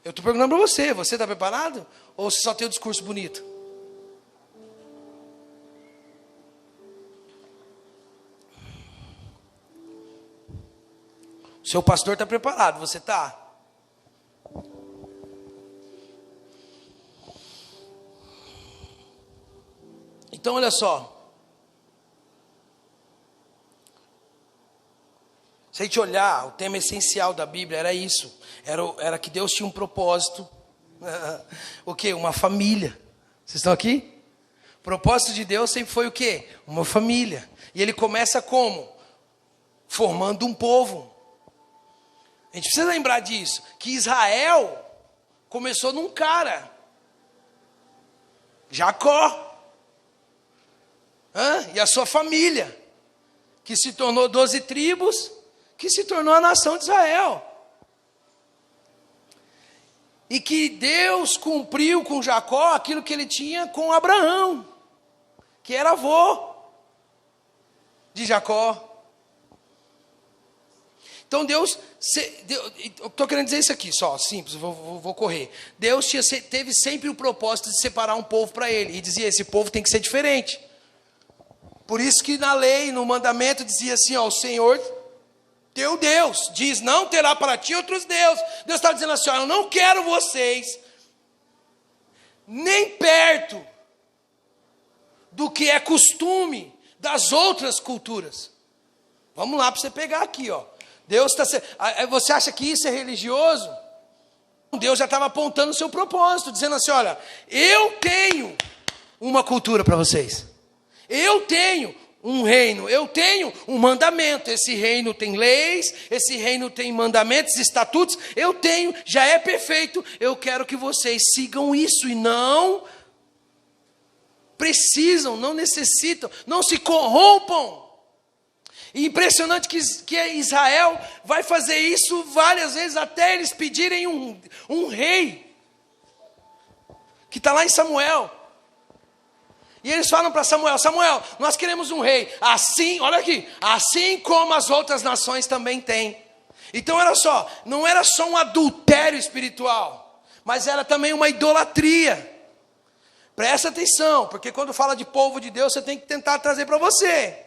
Eu estou perguntando para você está preparado? Ou você só tem o discurso bonito? Seu pastor está preparado, você está? Então olha só. Se a gente olhar, o tema essencial da Bíblia era isso. Era que Deus tinha um propósito. O quê? Uma família. Vocês estão aqui? O propósito de Deus sempre foi o quê? Uma família. E ele começa como? Formando um povo. A gente precisa lembrar disso, que Israel começou num cara, Jacó, e a sua família, que se tornou 12 tribos, que se tornou a nação de Israel. E que Deus cumpriu com Jacó aquilo que ele tinha com Abraão, que era avô de Jacó. Então Deus, eu estou querendo dizer isso aqui, só, simples, vou correr. Deus teve sempre o propósito de separar um povo para ele, e dizia, esse povo tem que ser diferente. Por isso que na lei, no mandamento, dizia assim, ó, o Senhor, teu Deus, diz, não terá para ti outros deuses. Deus está dizendo assim, ó, eu não quero vocês, nem perto do que é costume das outras culturas. Vamos lá para você pegar aqui, ó. Deus está... Você acha que isso é religioso? Deus já estava apontando o seu propósito, dizendo assim, olha, eu tenho uma cultura para vocês. Eu tenho um reino, eu tenho um mandamento. Esse reino tem leis, esse reino tem mandamentos, estatutos. Eu tenho, já é perfeito. Eu quero que vocês sigam isso e não precisam, não necessitam, não se corrompam. E impressionante que Israel vai fazer isso várias vezes, até eles pedirem um rei, que está lá em Samuel. E eles falam para Samuel, Samuel, nós queremos um rei, assim, olha aqui, assim como as outras nações também têm. Então olha só, não era só um adultério espiritual, mas era também uma idolatria. Presta atenção, porque quando fala de povo de Deus, você tem que tentar trazer para você.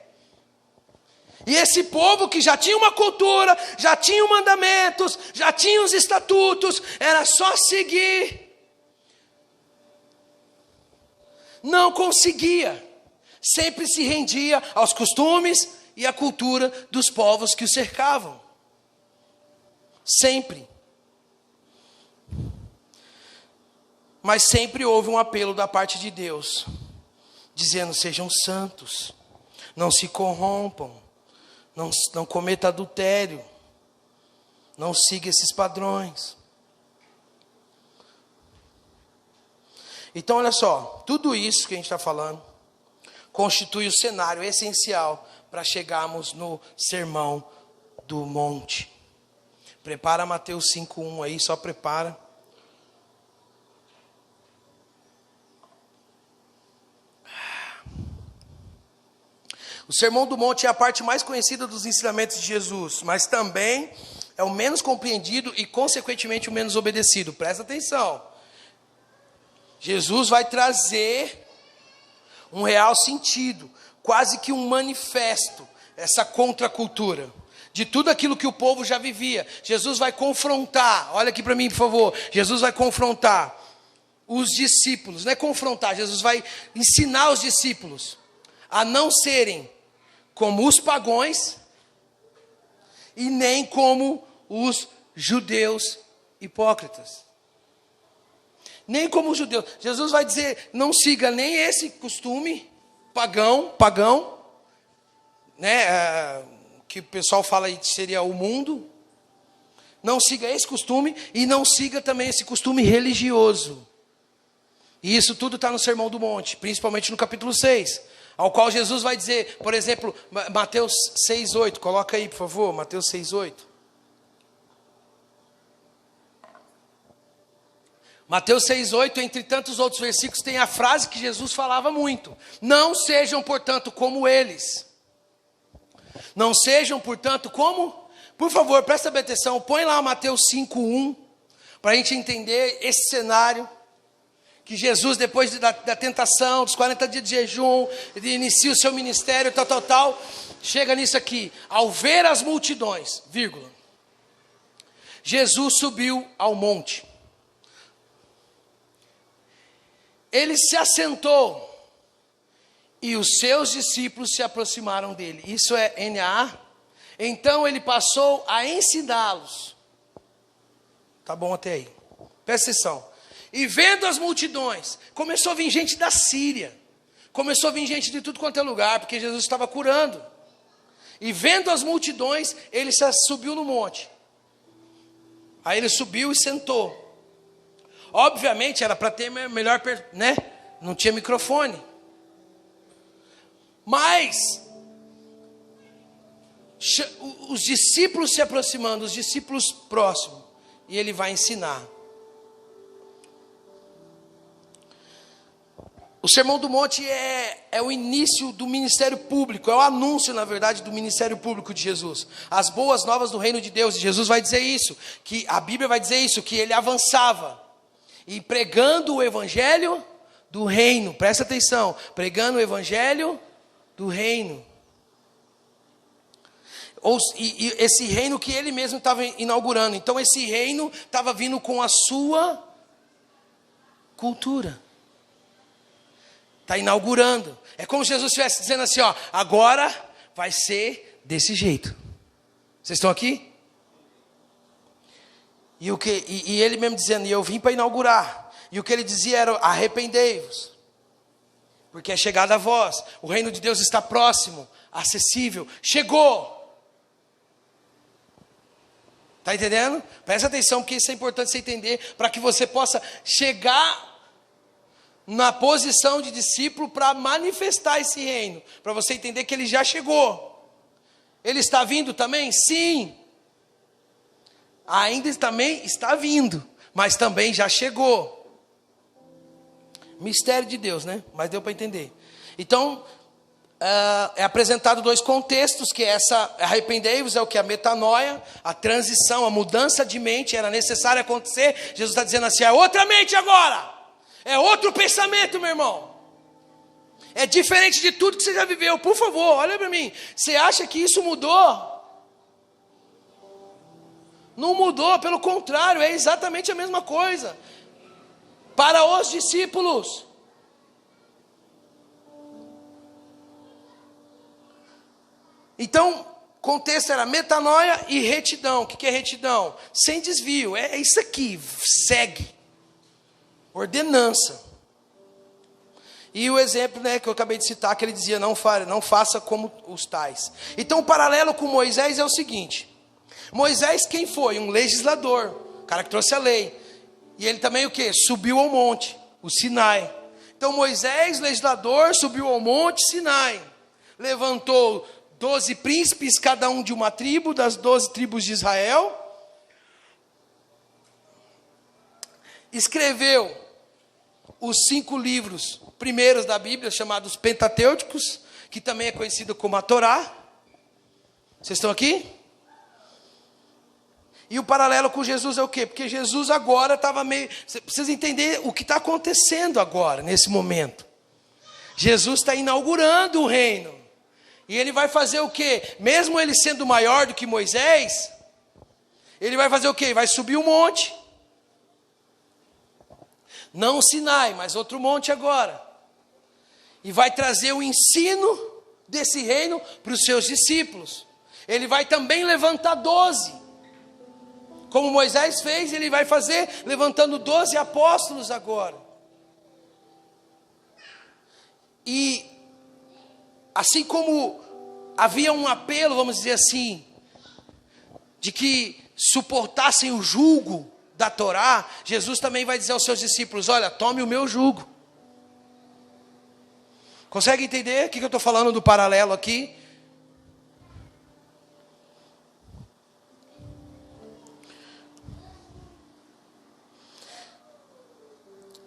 E esse povo que já tinha uma cultura, já tinha mandamentos, já tinha os estatutos, era só seguir. Não conseguia. Sempre se rendia aos costumes e à cultura dos povos que o cercavam. Sempre. Mas sempre houve um apelo da parte de Deus, dizendo, sejam santos, não se corrompam. Não cometa adultério. Não siga esses padrões. Então, olha só. Tudo isso que a gente está falando constitui o cenário essencial para chegarmos no Sermão do Monte. Prepara Mateus 5:1 aí, só prepara. O Sermão do Monte é a parte mais conhecida dos ensinamentos de Jesus, mas também é o menos compreendido e, consequentemente, o menos obedecido. Presta atenção. Jesus vai trazer um real sentido, quase que um manifesto, essa contracultura, de tudo aquilo que o povo já vivia. Jesus vai confrontar, olha aqui para mim, por favor. Jesus vai confrontar os discípulos, não é confrontar, Jesus vai ensinar os discípulos a não serem como os pagãos e nem como os judeus hipócritas. Nem como os judeus. Jesus vai dizer, não siga nem esse costume pagão, né, que o pessoal fala aí seria o mundo. Não siga esse costume e não siga também esse costume religioso. E isso tudo está no Sermão do Monte, principalmente no capítulo 6. Ao qual Jesus vai dizer, por exemplo, Mateus 6:8, coloca aí, por favor, Mateus 6:8. Mateus 6:8, entre tantos outros versículos, tem a frase que Jesus falava muito. Não sejam, portanto, como eles. Não sejam, portanto, como? Por favor, presta bem atenção, põe lá Mateus 5:1, para a gente entender esse cenário. Que Jesus, depois da tentação, dos 40 dias de jejum, ele inicia o seu ministério, tal, chega nisso aqui. Ao ver as multidões, vírgula, Jesus subiu ao monte. Ele se assentou e os seus discípulos se aproximaram dele. Isso é NA. Então ele passou a ensiná-los. Tá bom até aí. Presta atenção. E vendo as multidões, começou a vir gente da Síria, começou a vir gente de tudo quanto é lugar, porque Jesus estava curando. E vendo as multidões, ele subiu no monte. Aí ele subiu e sentou. Obviamente era para ter melhor, né? Não tinha microfone. Mas os discípulos se aproximando, os discípulos próximos, e ele vai ensinar. O Sermão do Monte é o início do ministério público, é o anúncio, na verdade, do ministério público de Jesus. As boas novas do reino de Deus. E Jesus vai dizer isso, que a Bíblia vai dizer isso, que ele avançava. E pregando o evangelho do reino. Presta atenção, pregando o evangelho do reino. E esse reino que ele mesmo estava inaugurando. Então esse reino estava vindo com a sua cultura. Está inaugurando. É como se Jesus estivesse dizendo assim, ó, agora vai ser desse jeito. Vocês estão aqui? E ele mesmo dizendo, e eu vim para inaugurar. E o que ele dizia era, arrependei-vos. Porque é chegada a vós. O reino de Deus está próximo, acessível. Chegou. Está entendendo? Presta atenção, porque isso é importante você entender, para que você possa chegar na posição de discípulo para manifestar esse reino, para você entender que ele já chegou. Ele está vindo também? Sim. Ainda também está vindo, mas também já chegou. Mistério de Deus, né? Mas deu para entender. Então, é apresentado dois contextos, que arrependei-vos é o que? A metanoia, a transição, a mudança de mente, era necessário acontecer. Jesus está dizendo assim, é outra mente agora. É outro pensamento, meu irmão. É diferente de tudo que você já viveu. Por favor, olha para mim. Você acha que isso mudou? Não mudou, pelo contrário, é exatamente a mesma coisa. Para os discípulos. Então, contexto era metanoia e retidão. O que é retidão? Sem desvio. É isso aqui, segue. Ordenança. E o exemplo, né, que eu acabei de citar, que ele dizia, não faça como os tais. Então o paralelo com Moisés é o seguinte. Moisés quem foi? Um legislador. O cara que trouxe a lei. E ele também o quê? Subiu ao monte, o Sinai. Então Moisés, legislador, subiu ao monte Sinai. Levantou 12 príncipes, cada um de uma tribo, das 12 tribos de Israel. Escreveu os 5 livros primeiros da Bíblia, chamados Pentatêuticos, que também é conhecido como a Torá. Vocês estão aqui? E o paralelo com Jesus é o quê? Porque Jesus agora estava meio... Você precisa entender o que está acontecendo agora, nesse momento. Jesus está inaugurando o reino. E ele vai fazer o quê? Mesmo ele sendo maior do que Moisés, ele vai fazer o quê? Vai subir um monte. Não o Sinai, mas outro monte agora. E vai trazer o ensino desse reino para os seus discípulos. Ele vai também levantar 12. Como Moisés fez, ele vai fazer levantando 12 apóstolos agora. E assim como havia um apelo, vamos dizer assim, de que suportassem o jugo da Torá, Jesus também vai dizer aos seus discípulos, olha, tome o meu jugo. Consegue entender o que eu estou falando do paralelo aqui?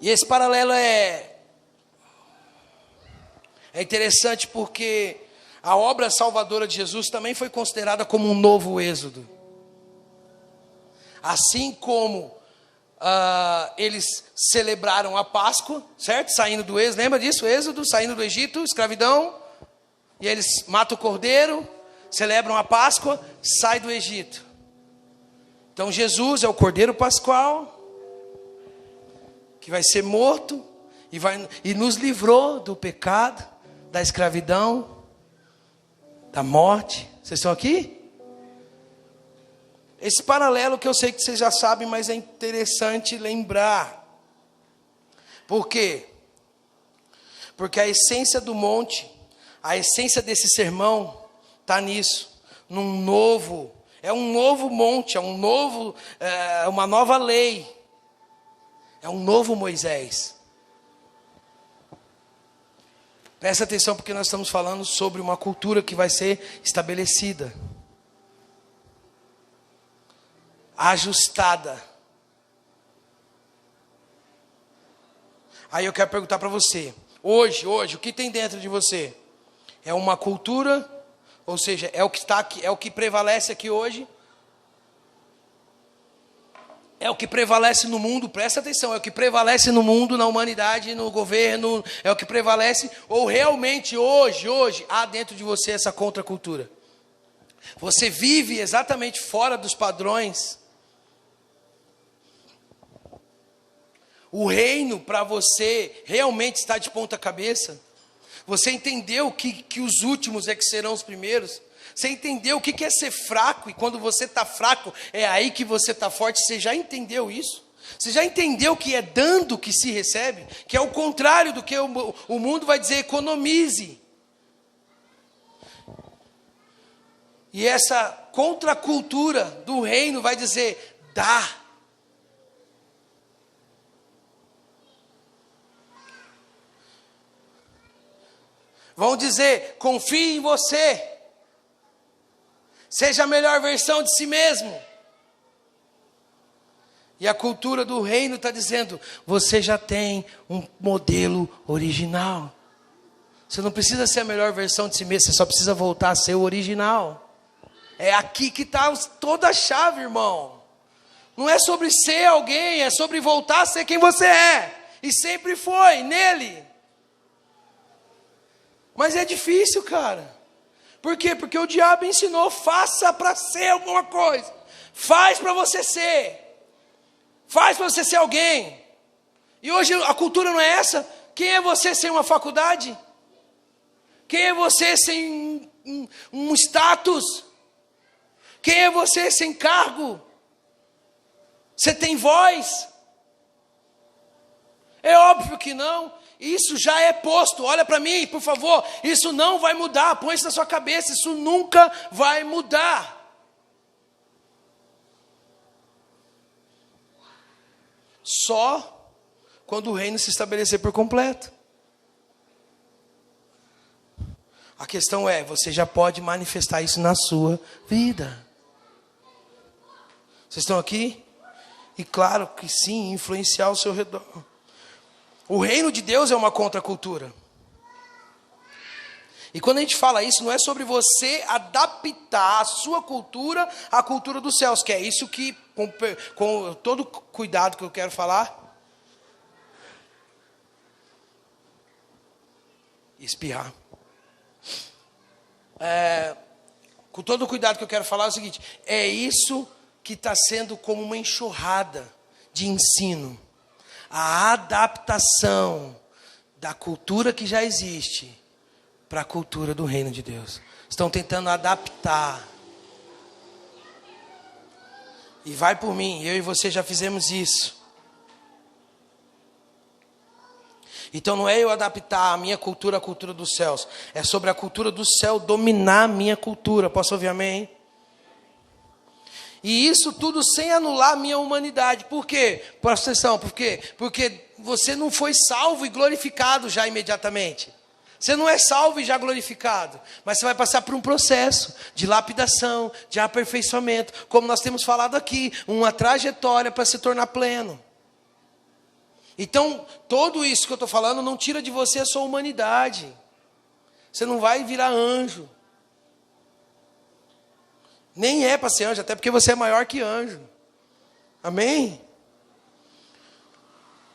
E esse paralelo é interessante porque a obra salvadora de Jesus também foi considerada como um novo êxodo. Assim como eles celebraram a Páscoa, certo? Saindo do êxodo, lembra disso? Êxodo, saindo do Egito, escravidão. E eles matam o cordeiro, celebram a Páscoa, sai do Egito. Então Jesus é o cordeiro pascual, que vai ser morto e nos livrou do pecado, da escravidão, da morte. Vocês estão aqui? Esse paralelo que eu sei que vocês já sabem, mas é interessante lembrar. Por quê? Porque a essência do monte, a essência desse sermão está nisso, é um novo monte, uma nova lei, é um novo Moisés. Presta atenção porque nós estamos falando sobre uma cultura que vai ser estabelecida, ajustada. Aí eu quero perguntar para você, Hoje, o que tem dentro de você? É uma cultura, ou seja, é o que está aqui, é o que prevalece aqui hoje. É o que prevalece no mundo, presta atenção, é o que prevalece no mundo, na humanidade, no governo, é o que prevalece, ou realmente hoje, há dentro de você essa contracultura? Você vive exatamente fora dos padrões. O reino para você realmente está de ponta cabeça. Você entendeu que os últimos é que serão os primeiros. Você entendeu o que é ser fraco, e quando você está fraco, é aí que você está forte. Você já entendeu isso? Você já entendeu que é dando que se recebe? Que é o contrário do que o mundo vai dizer, economize. E essa contracultura do reino vai dizer, dá. Vão dizer, confie em você. Seja a melhor versão de si mesmo. E a cultura do reino está dizendo, você já tem um modelo original. Você não precisa ser a melhor versão de si mesmo, você só precisa voltar a ser o original. É aqui que está toda a chave, irmão. Não é sobre ser alguém, é sobre voltar a ser quem você é. E sempre foi, nele. Mas é difícil, cara. Por quê? Porque o diabo ensinou, faça para ser alguma coisa. Faz para você ser. Faz para você ser alguém. E hoje a cultura não é essa. Quem é você sem uma faculdade? Quem é você sem um status? Quem é você sem cargo? Você tem voz? É óbvio que não. Isso já é posto, olha para mim, por favor, isso não vai mudar, põe isso na sua cabeça, isso nunca vai mudar. Só quando o reino se estabelecer por completo. A questão é, você já pode manifestar isso na sua vida. Vocês estão aqui? E claro que sim, influenciar ao seu redor. O reino de Deus é uma contracultura. E quando a gente fala isso, não é sobre você adaptar a sua cultura à cultura dos céus, que é isso que, com todo cuidado que eu quero falar, espirrar. Com todo cuidado que eu quero falar é o seguinte, é isso que está sendo como uma enxurrada de ensino. A adaptação da cultura que já existe para a cultura do reino de Deus. Estão tentando adaptar. E vai por mim, eu e você já fizemos isso. Então não é eu adaptar a minha cultura à cultura dos céus. É sobre a cultura do céu dominar a minha cultura. Posso ouvir amém? E isso tudo sem anular a minha humanidade. Por quê? Presta atenção, por quê? Porque você não foi salvo e glorificado já imediatamente. Você não é salvo e já glorificado. Mas você vai passar por um processo de lapidação, de aperfeiçoamento. Como nós temos falado aqui, uma trajetória para se tornar pleno. Então, tudo isso que eu estou falando não tira de você a sua humanidade. Você não vai virar anjo. Nem é para ser anjo, até porque você é maior que anjo. Amém?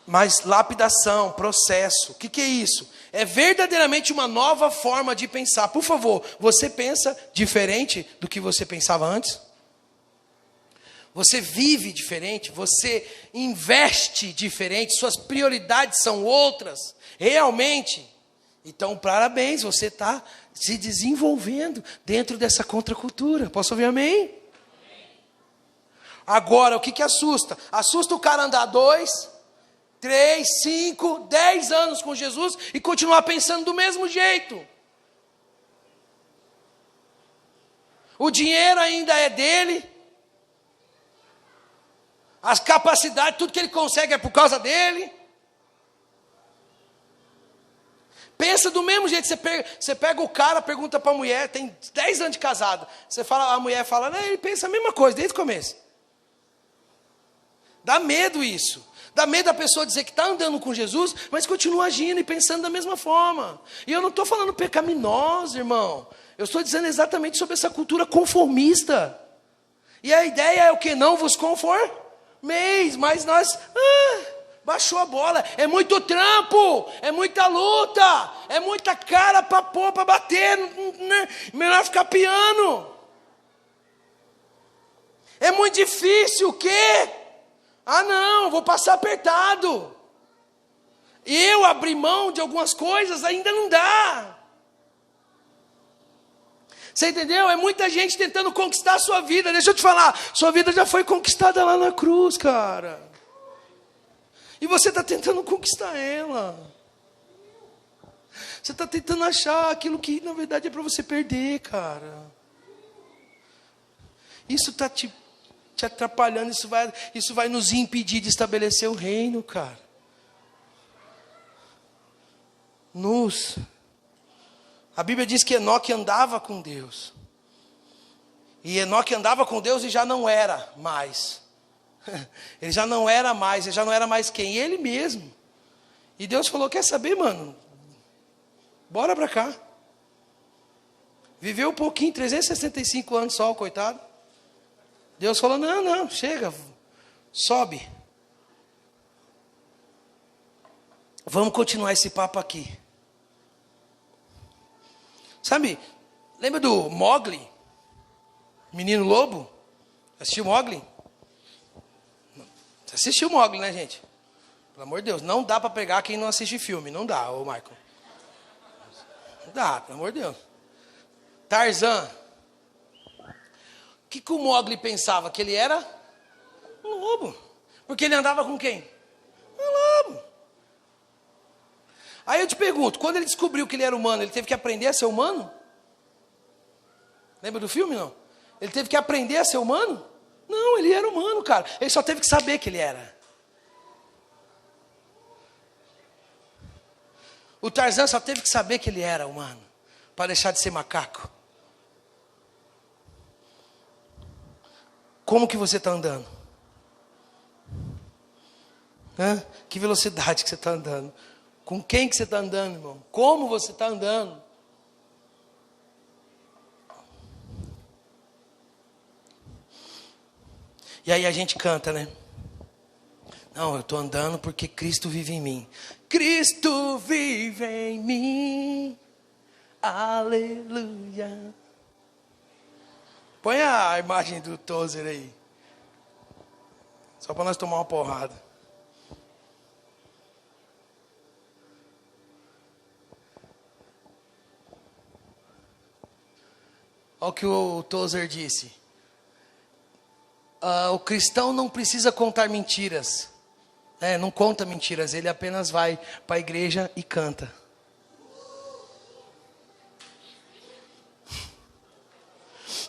Mas lapidação, processo, o que é isso? É verdadeiramente uma nova forma de pensar. Por favor, você pensa diferente do que você pensava antes? Você vive diferente? Você investe diferente? Suas prioridades são outras? Realmente? Então, parabéns, você está se desenvolvendo dentro dessa contracultura. Posso ouvir amém? Agora, o que assusta? Assusta o cara andar 2, 3, 5, 10 anos com Jesus e continuar pensando do mesmo jeito. O dinheiro ainda é dele. As capacidades, tudo que ele consegue é por causa dele. Pensa do mesmo jeito, você pega o cara, pergunta para a mulher, tem 10 anos de casado. A mulher fala, não, ele pensa a mesma coisa desde o começo. Dá medo isso. Dá medo a pessoa dizer que está andando com Jesus, mas continua agindo e pensando da mesma forma. E eu não estou falando pecaminosa, irmão. Eu estou dizendo exatamente sobre essa cultura conformista. E a ideia é o que? Não vos conformeis, mas nós... baixou a bola. É muito trampo, é muita luta, é muita cara para pôr, para bater. Melhor ficar piano. É muito difícil, o quê? Ah, não, vou passar apertado. Eu abrir mão de algumas coisas ainda não dá. Você entendeu? É muita gente tentando conquistar a sua vida. Deixa eu te falar, sua vida já foi conquistada lá na cruz, cara. E você está tentando conquistar ela. Você está tentando achar aquilo que na verdade é para você perder, cara. Isso está te atrapalhando, isso vai nos impedir de estabelecer o reino, cara. A Bíblia diz que Enoque andava com Deus. E Enoque andava com Deus e já não era mais. Ele já não era mais quem? Ele mesmo. E Deus falou, quer saber, mano? Bora pra cá. Viveu um pouquinho, 365 anos só, coitado. Deus falou, não, chega, sobe. Vamos continuar esse papo aqui. Sabe, lembra do Mowgli? Menino Lobo? Assistiu Mowgli? Você assistiu Mowgli, né, gente? Pelo amor de Deus, não dá para pegar quem não assiste filme. Não dá, ô Michael. Não dá, pelo amor de Deus. Tarzan. O que o Mowgli pensava? Que ele era um lobo. Porque ele andava com quem? Um lobo. Aí eu te pergunto, quando ele descobriu que ele era humano, ele teve que aprender a ser humano? Lembra do filme, não? Ele teve que aprender a ser humano? Não, ele era humano, cara. Ele só teve que saber que ele era. O Tarzan só teve que saber que ele era humano, para deixar de ser macaco. Como que você está andando? Que velocidade que você está andando? Com quem que você está andando, irmão? Como você está andando? E aí a gente canta, né? Não, eu estou andando porque Cristo vive em mim. Cristo vive em mim. Aleluia. Põe a imagem do Tozer aí. Só para nós tomar uma porrada. Olha o que o Tozer disse. O cristão não precisa contar mentiras. Não conta mentiras, ele apenas vai para a igreja e canta.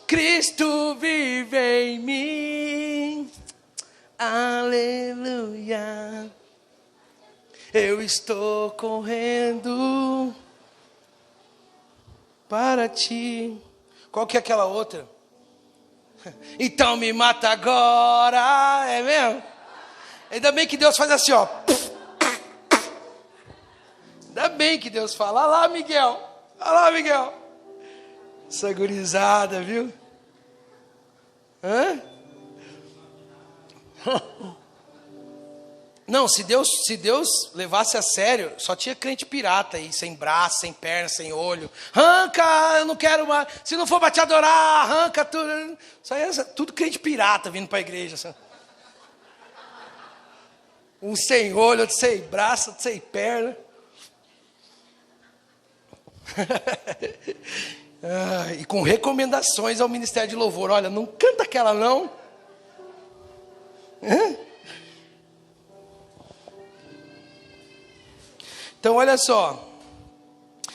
Cristo vive em mim, aleluia. Eu estou correndo para ti. Qual que é aquela outra? Então me mata agora, é mesmo? Ainda bem que Deus faz assim, ó. Ainda bem que Deus fala, olha lá, Miguel. Olha lá, Miguel. Essa gurizada, viu? Não, se Deus levasse a sério, só tinha crente pirata aí, sem braço, sem perna, sem olho. Arranca, eu não quero mais. Se não for para te adorar, arranca tudo. Isso aí é tudo crente pirata vindo para a igreja. Sabe? Um sem olho, outro sem braço, outro sem perna. E com recomendações ao Ministério de Louvor. Olha, não canta aquela não. Então, olha só.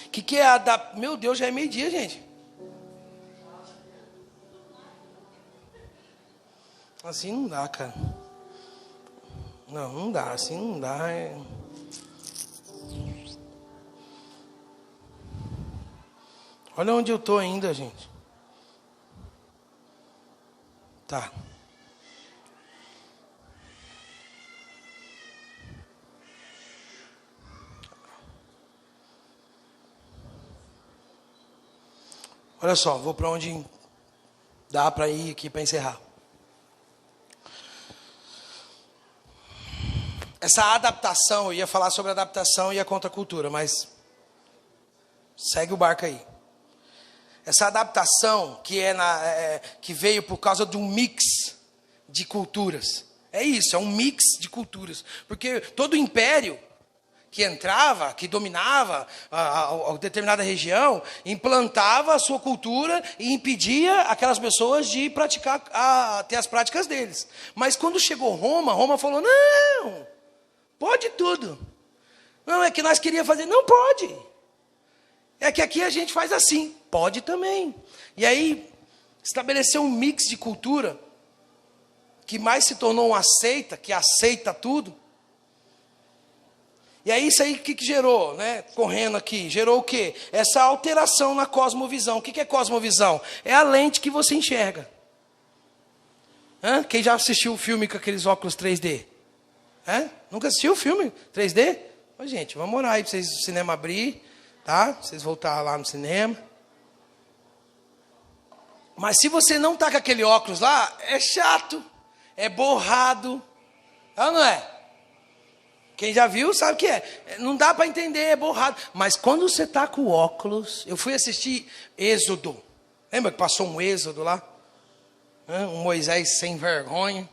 O que é a... Meu Deus, já é meio-dia, gente. Assim não dá, cara. Não dá. Assim não dá. Olha onde eu estou ainda, gente. Tá. Olha só, vou para onde dá para ir aqui para encerrar. Essa adaptação, eu ia falar sobre adaptação e a contracultura, mas segue o barco aí. Essa adaptação que veio por causa de um mix de culturas. É isso, é um mix de culturas. Porque todo império que entrava, que dominava a determinada região, implantava a sua cultura e impedia aquelas pessoas de praticar, ter as práticas deles. Mas quando chegou Roma, Roma falou, não, pode tudo. Não, é que nós queríamos fazer, não pode. É que aqui a gente faz assim, pode também. E aí, estabeleceu um mix de cultura, que mais se tornou uma seita, que aceita tudo. E aí isso aí o que gerou, né? Correndo aqui, gerou o quê? Essa alteração na cosmovisão. O que é cosmovisão? É a lente que você enxerga. Quem já assistiu o filme com aqueles óculos 3D? Nunca assistiu o filme 3D? Ô, gente, vamos orar aí para vocês o cinema abrir, tá? Vocês voltarem lá no cinema. Mas se você não tá com aquele óculos lá, é chato, é borrado. É ou não é? Quem já viu sabe o que é. Não dá para entender, é borrado. Mas quando você está com o óculos... Eu fui assistir Êxodo. Lembra que passou um Êxodo lá? Um Moisés sem vergonha.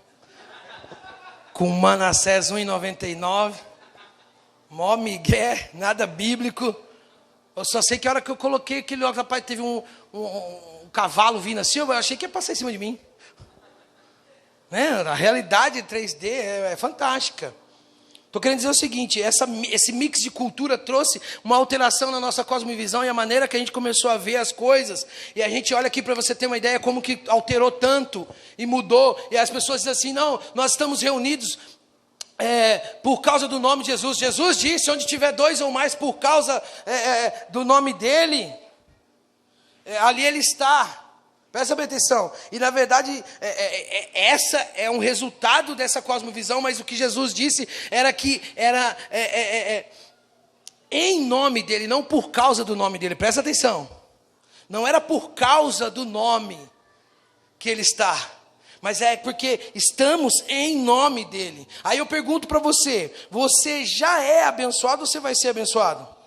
Com Manassés 1,99. Mó migué, nada bíblico. Eu só sei que a hora que eu coloquei aquele óculos, rapaz, teve um cavalo vindo assim, eu achei que ia passar em cima de mim. Né? A realidade 3D é fantástica. Estou querendo dizer o seguinte, esse mix de cultura trouxe uma alteração na nossa cosmovisão e a maneira que a gente começou a ver as coisas. E a gente olha aqui para você ter uma ideia como que alterou tanto e mudou. E as pessoas dizem assim, não, nós estamos reunidos por causa do nome de Jesus. Jesus disse, onde tiver dois ou mais por causa do nome dele, ali ele está. Presta bem atenção. E na verdade, essa é um resultado dessa cosmovisão, mas o que Jesus disse era que era em nome dele, não por causa do nome dele. Presta atenção. Não era por causa do nome que ele está, mas é porque estamos em nome dele. Aí eu pergunto para você, você já é abençoado ou você vai ser abençoado?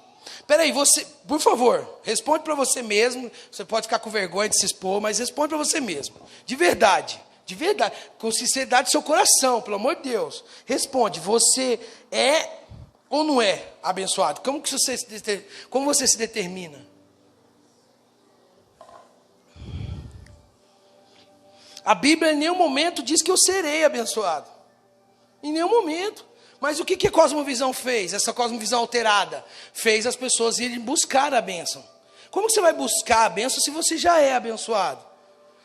Peraí, você, por favor, responde para você mesmo. Você pode ficar com vergonha de se expor, mas responde para você mesmo. De verdade, com sinceridade do seu coração, pelo amor de Deus. Responde, você é ou não é abençoado? Como você se determina? A Bíblia em nenhum momento diz que eu serei abençoado. Em nenhum momento. Mas o que a cosmovisão fez? Essa cosmovisão alterada fez as pessoas irem buscar a bênção. Como você vai buscar a bênção se você já é abençoado?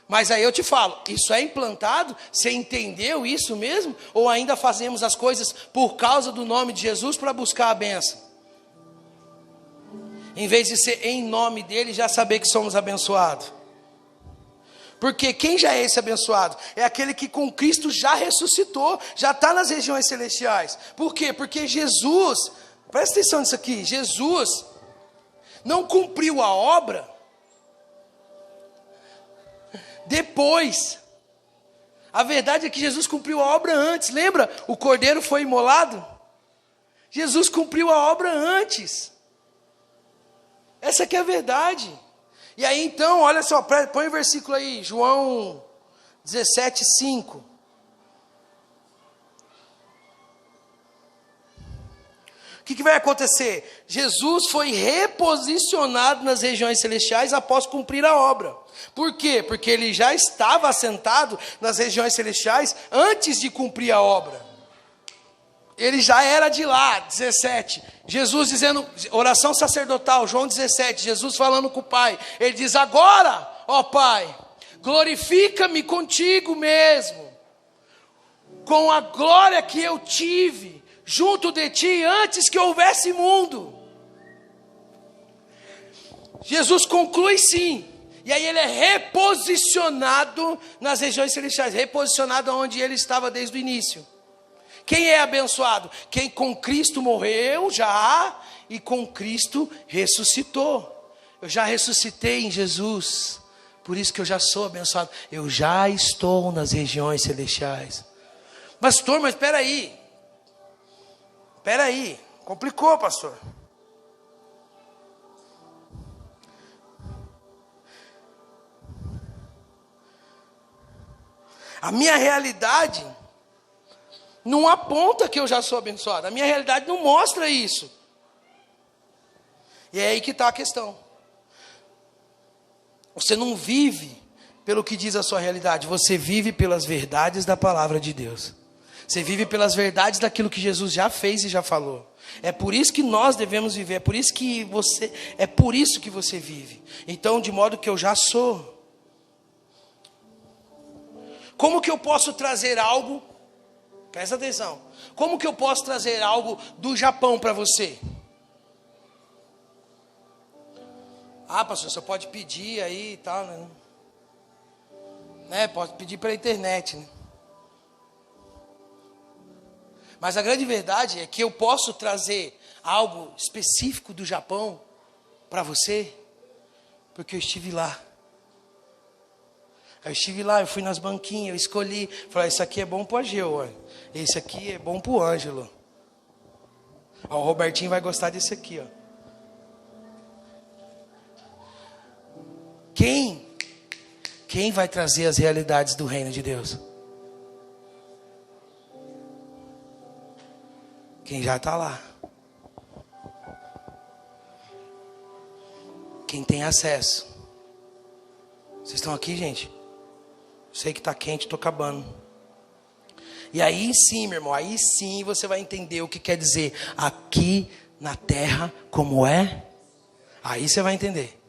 Mas aí eu te falo, isso é implantado? Você entendeu isso mesmo? Ou ainda fazemos as coisas por causa do nome de Jesus para buscar a bênção? Em vez de ser em nome dele, já saber que somos abençoados. Porque quem já é esse abençoado? É aquele que com Cristo já ressuscitou, já está nas regiões celestiais. Por quê? Porque Jesus, presta atenção nisso aqui, Jesus não cumpriu a obra depois. A verdade é que Jesus cumpriu a obra antes. Lembra? O cordeiro foi imolado. Jesus cumpriu a obra antes. Essa que é a verdade. E aí então, olha só, põe o versículo aí, João 17:5. O que vai acontecer? Jesus foi reposicionado nas regiões celestiais após cumprir a obra. Por quê? Porque ele já estava assentado nas regiões celestiais antes de cumprir a obra. Ele já era de lá, 17. Jesus dizendo, oração sacerdotal, João 17, Jesus falando com o Pai. Ele diz, agora, ó Pai, glorifica-me contigo mesmo, com a glória que eu tive junto de ti antes que houvesse mundo. Jesus conclui sim. E aí ele é reposicionado nas regiões celestiais, reposicionado onde ele estava desde o início. Quem é abençoado? Quem com Cristo morreu já e com Cristo ressuscitou. Eu já ressuscitei em Jesus. Por isso que eu já sou abençoado. Eu já estou nas regiões celestiais. Pastor, mas espera aí. Espera aí. Complicou, pastor. A minha realidade não aponta que eu já sou abençoado. A minha realidade não mostra isso. E é aí que está a questão. Você não vive pelo que diz a sua realidade. Você vive pelas verdades da palavra de Deus. Você vive pelas verdades daquilo que Jesus já fez e já falou. É por isso que nós devemos viver. É por isso que você vive. Então, de modo que eu já sou. Como que eu posso trazer algo? Presta atenção. Como que eu posso trazer algo do Japão para você? Ah, pastor, você pode pedir aí e tal, né? Pode pedir pela internet, né? Mas a grande verdade é que eu posso trazer algo específico do Japão para você, porque eu estive lá. Eu estive lá, eu fui nas banquinhas, eu escolhi. Falei, isso aqui é bom para o Ageu, esse aqui é bom para o Ângelo. Ó, o Robertinho vai gostar desse aqui, ó. Quem vai trazer as realidades do reino de Deus? Quem já está lá. Quem tem acesso. Vocês estão aqui, gente? Sei que está quente, estou acabando. E aí sim, meu irmão, aí sim você vai entender o que quer dizer aqui na terra como é. Aí você vai entender.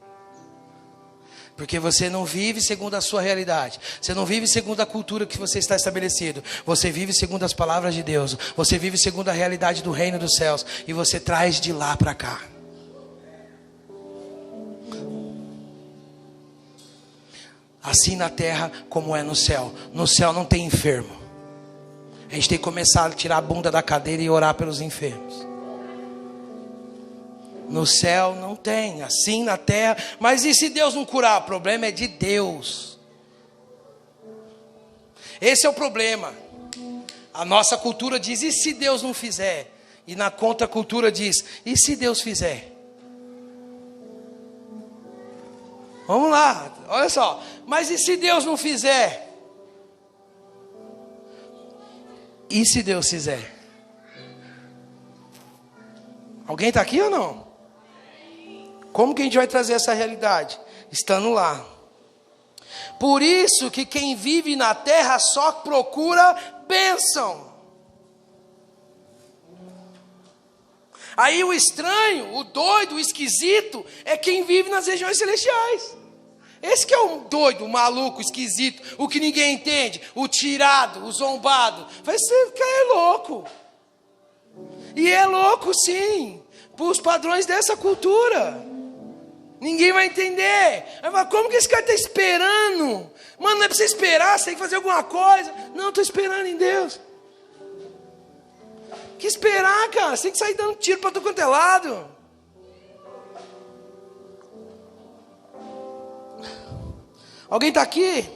Porque você não vive segundo a sua realidade. Você não vive segundo a cultura que você está estabelecido. Você vive segundo as palavras de Deus. Você vive segundo a realidade do reino dos céus. E você traz de lá para cá. Assim na terra como é no céu. No céu não tem enfermo. A gente tem que começar a tirar a bunda da cadeira e orar pelos enfermos. No céu não tem, assim na terra. Mas e se Deus não curar? O problema é de Deus. Esse é o problema. A nossa cultura diz, e se Deus não fizer? E na contracultura diz, e se Deus fizer? Vamos lá, olha só. Mas e se Deus não fizer? E se Deus fizer? Alguém está aqui ou não? Como que a gente vai trazer essa realidade? Estando lá. Por isso que quem vive na terra só procura bênção. Aí o estranho, o doido, o esquisito é quem vive nas regiões celestiais. Esse que é o doido, o maluco, o esquisito, o que ninguém entende, o tirado, o zombado. Esse cara é louco. E é louco sim, por os padrões dessa cultura. Ninguém vai entender. Vai falar, como que esse cara está esperando? Mano, não é para você esperar, você tem que fazer alguma coisa. Não, estou esperando em Deus. Que esperar, cara? Você tem que sair dando tiro para todo quanto é lado. Alguém está aqui?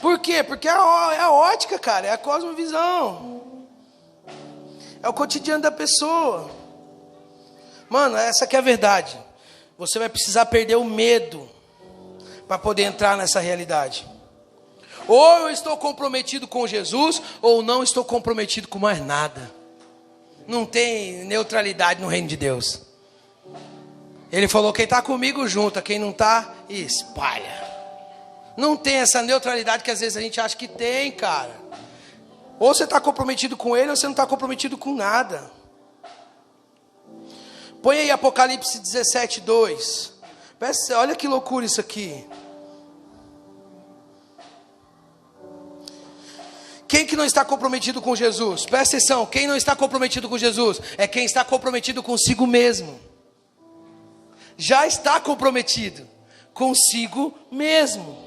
Por quê? Porque é a ótica, cara. É a cosmovisão. É o cotidiano da pessoa. Mano, essa aqui é a verdade. Você vai precisar perder o medo para poder entrar nessa realidade. Ou eu estou comprometido com Jesus, ou não estou comprometido com mais nada. Não tem neutralidade no reino de Deus. Ele falou, quem está comigo junta, quem não está, espalha. Não tem essa neutralidade que às vezes a gente acha que tem, cara. Ou você está comprometido com ele, ou você não está comprometido com nada. Põe aí Apocalipse 17, 2. Olha que loucura isso aqui. Quem que não está comprometido com Jesus? Presta atenção, quem não está comprometido com Jesus? É quem está comprometido consigo mesmo. Já está comprometido consigo mesmo.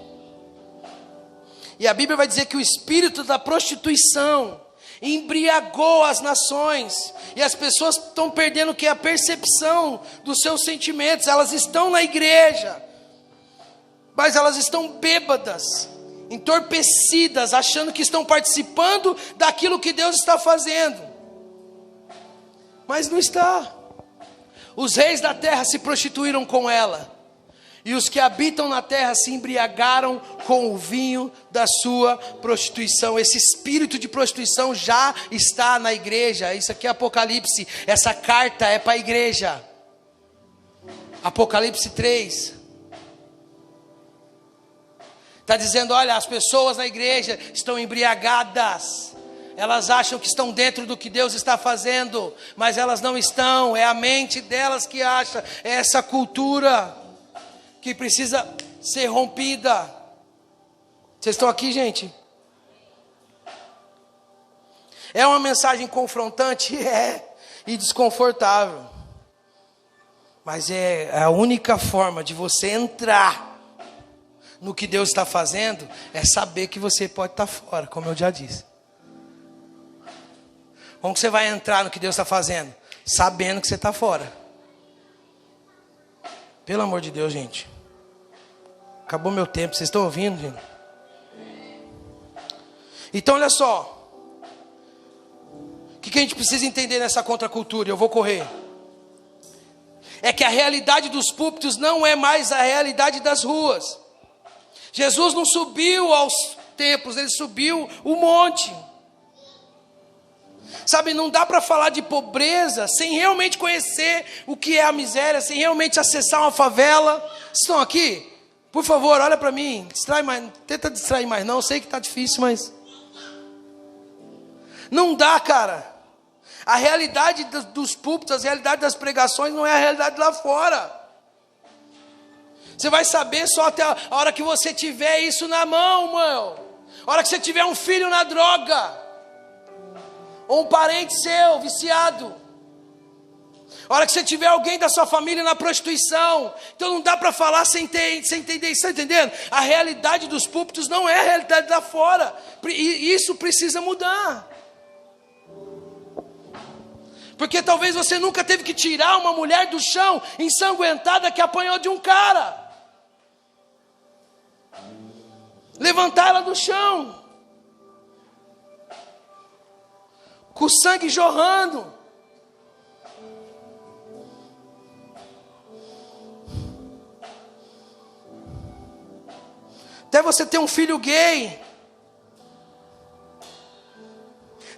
E a Bíblia vai dizer que o espírito da prostituição embriagou as nações, e as pessoas estão perdendo o que? A percepção dos seus sentimentos. Elas estão na igreja, mas elas estão bêbadas, entorpecidas, achando que estão participando daquilo que Deus está fazendo, mas não está. Os reis da terra se prostituíram com ela, e os que habitam na terra se embriagaram com o vinho da sua prostituição. Esse espírito de prostituição já está na igreja. Isso aqui é Apocalipse, essa carta é para a igreja. Apocalipse 3. Está dizendo, olha, as pessoas na igreja estão embriagadas. Elas acham que estão dentro do que Deus está fazendo, mas elas não estão. É a mente delas que acha. É essa cultura que precisa ser rompida. Vocês estão aqui, gente? É uma mensagem confrontante? É. E desconfortável. Mas é a única forma de você entrar no que Deus está fazendo, é saber que você pode estar fora, como eu já disse. Como que você vai entrar no que Deus está fazendo? Sabendo que você está fora. Pelo amor de Deus, gente. Acabou meu tempo, vocês estão ouvindo, gente? Então, olha só. O que a gente precisa entender nessa contracultura? Eu vou correr. É que a realidade dos púlpitos não é mais a realidade das ruas. Jesus não subiu aos templos, ele subiu o monte. Sabe, não dá para falar de pobreza sem realmente conhecer o que é a miséria, sem realmente acessar uma favela. Vocês estão aqui? Por favor, olha para mim. Distrai mais, tenta distrair mais não, eu sei que está difícil, mas... Não dá, cara. A realidade dos púlpitos, a realidade das pregações não é a realidade lá fora. Você vai saber só até a hora que você tiver isso na mão, mano. A hora que você tiver um filho na droga, ou um parente seu viciado, a hora que você tiver alguém da sua família na prostituição. Então não dá para falar sem entender isso, está entendendo? A realidade dos púlpitos não é a realidade lá fora, e isso precisa mudar. Porque talvez você nunca teve que tirar uma mulher do chão ensanguentada que apanhou de um cara, levantar ela do chão, com o sangue jorrando. Até você ter um filho gay,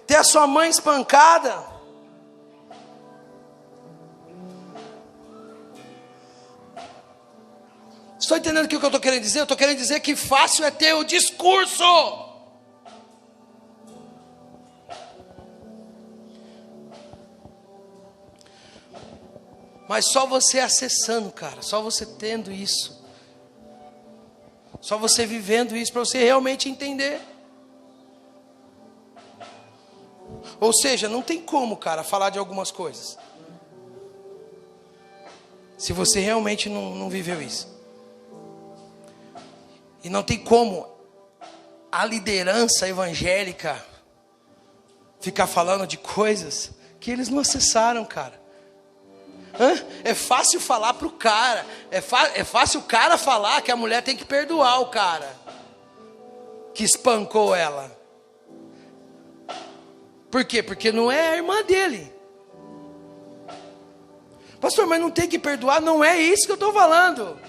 ter a sua mãe espancada. Estou entendendo o que eu estou querendo dizer? Eu estou querendo dizer que fácil é ter o discurso. Mas só você acessando, cara, só você tendo isso, só você vivendo isso, para você realmente entender. Ou seja, não tem como, cara, falar de algumas coisas se você realmente não viveu isso. E não tem como a liderança evangélica ficar falando de coisas que eles não acessaram, cara. É fácil falar pro cara, é fácil o cara falar que a mulher tem que perdoar o cara que espancou ela. Por quê? Porque não é a irmã dele. Pastor, mas não tem que perdoar? Não é isso que eu estou falando.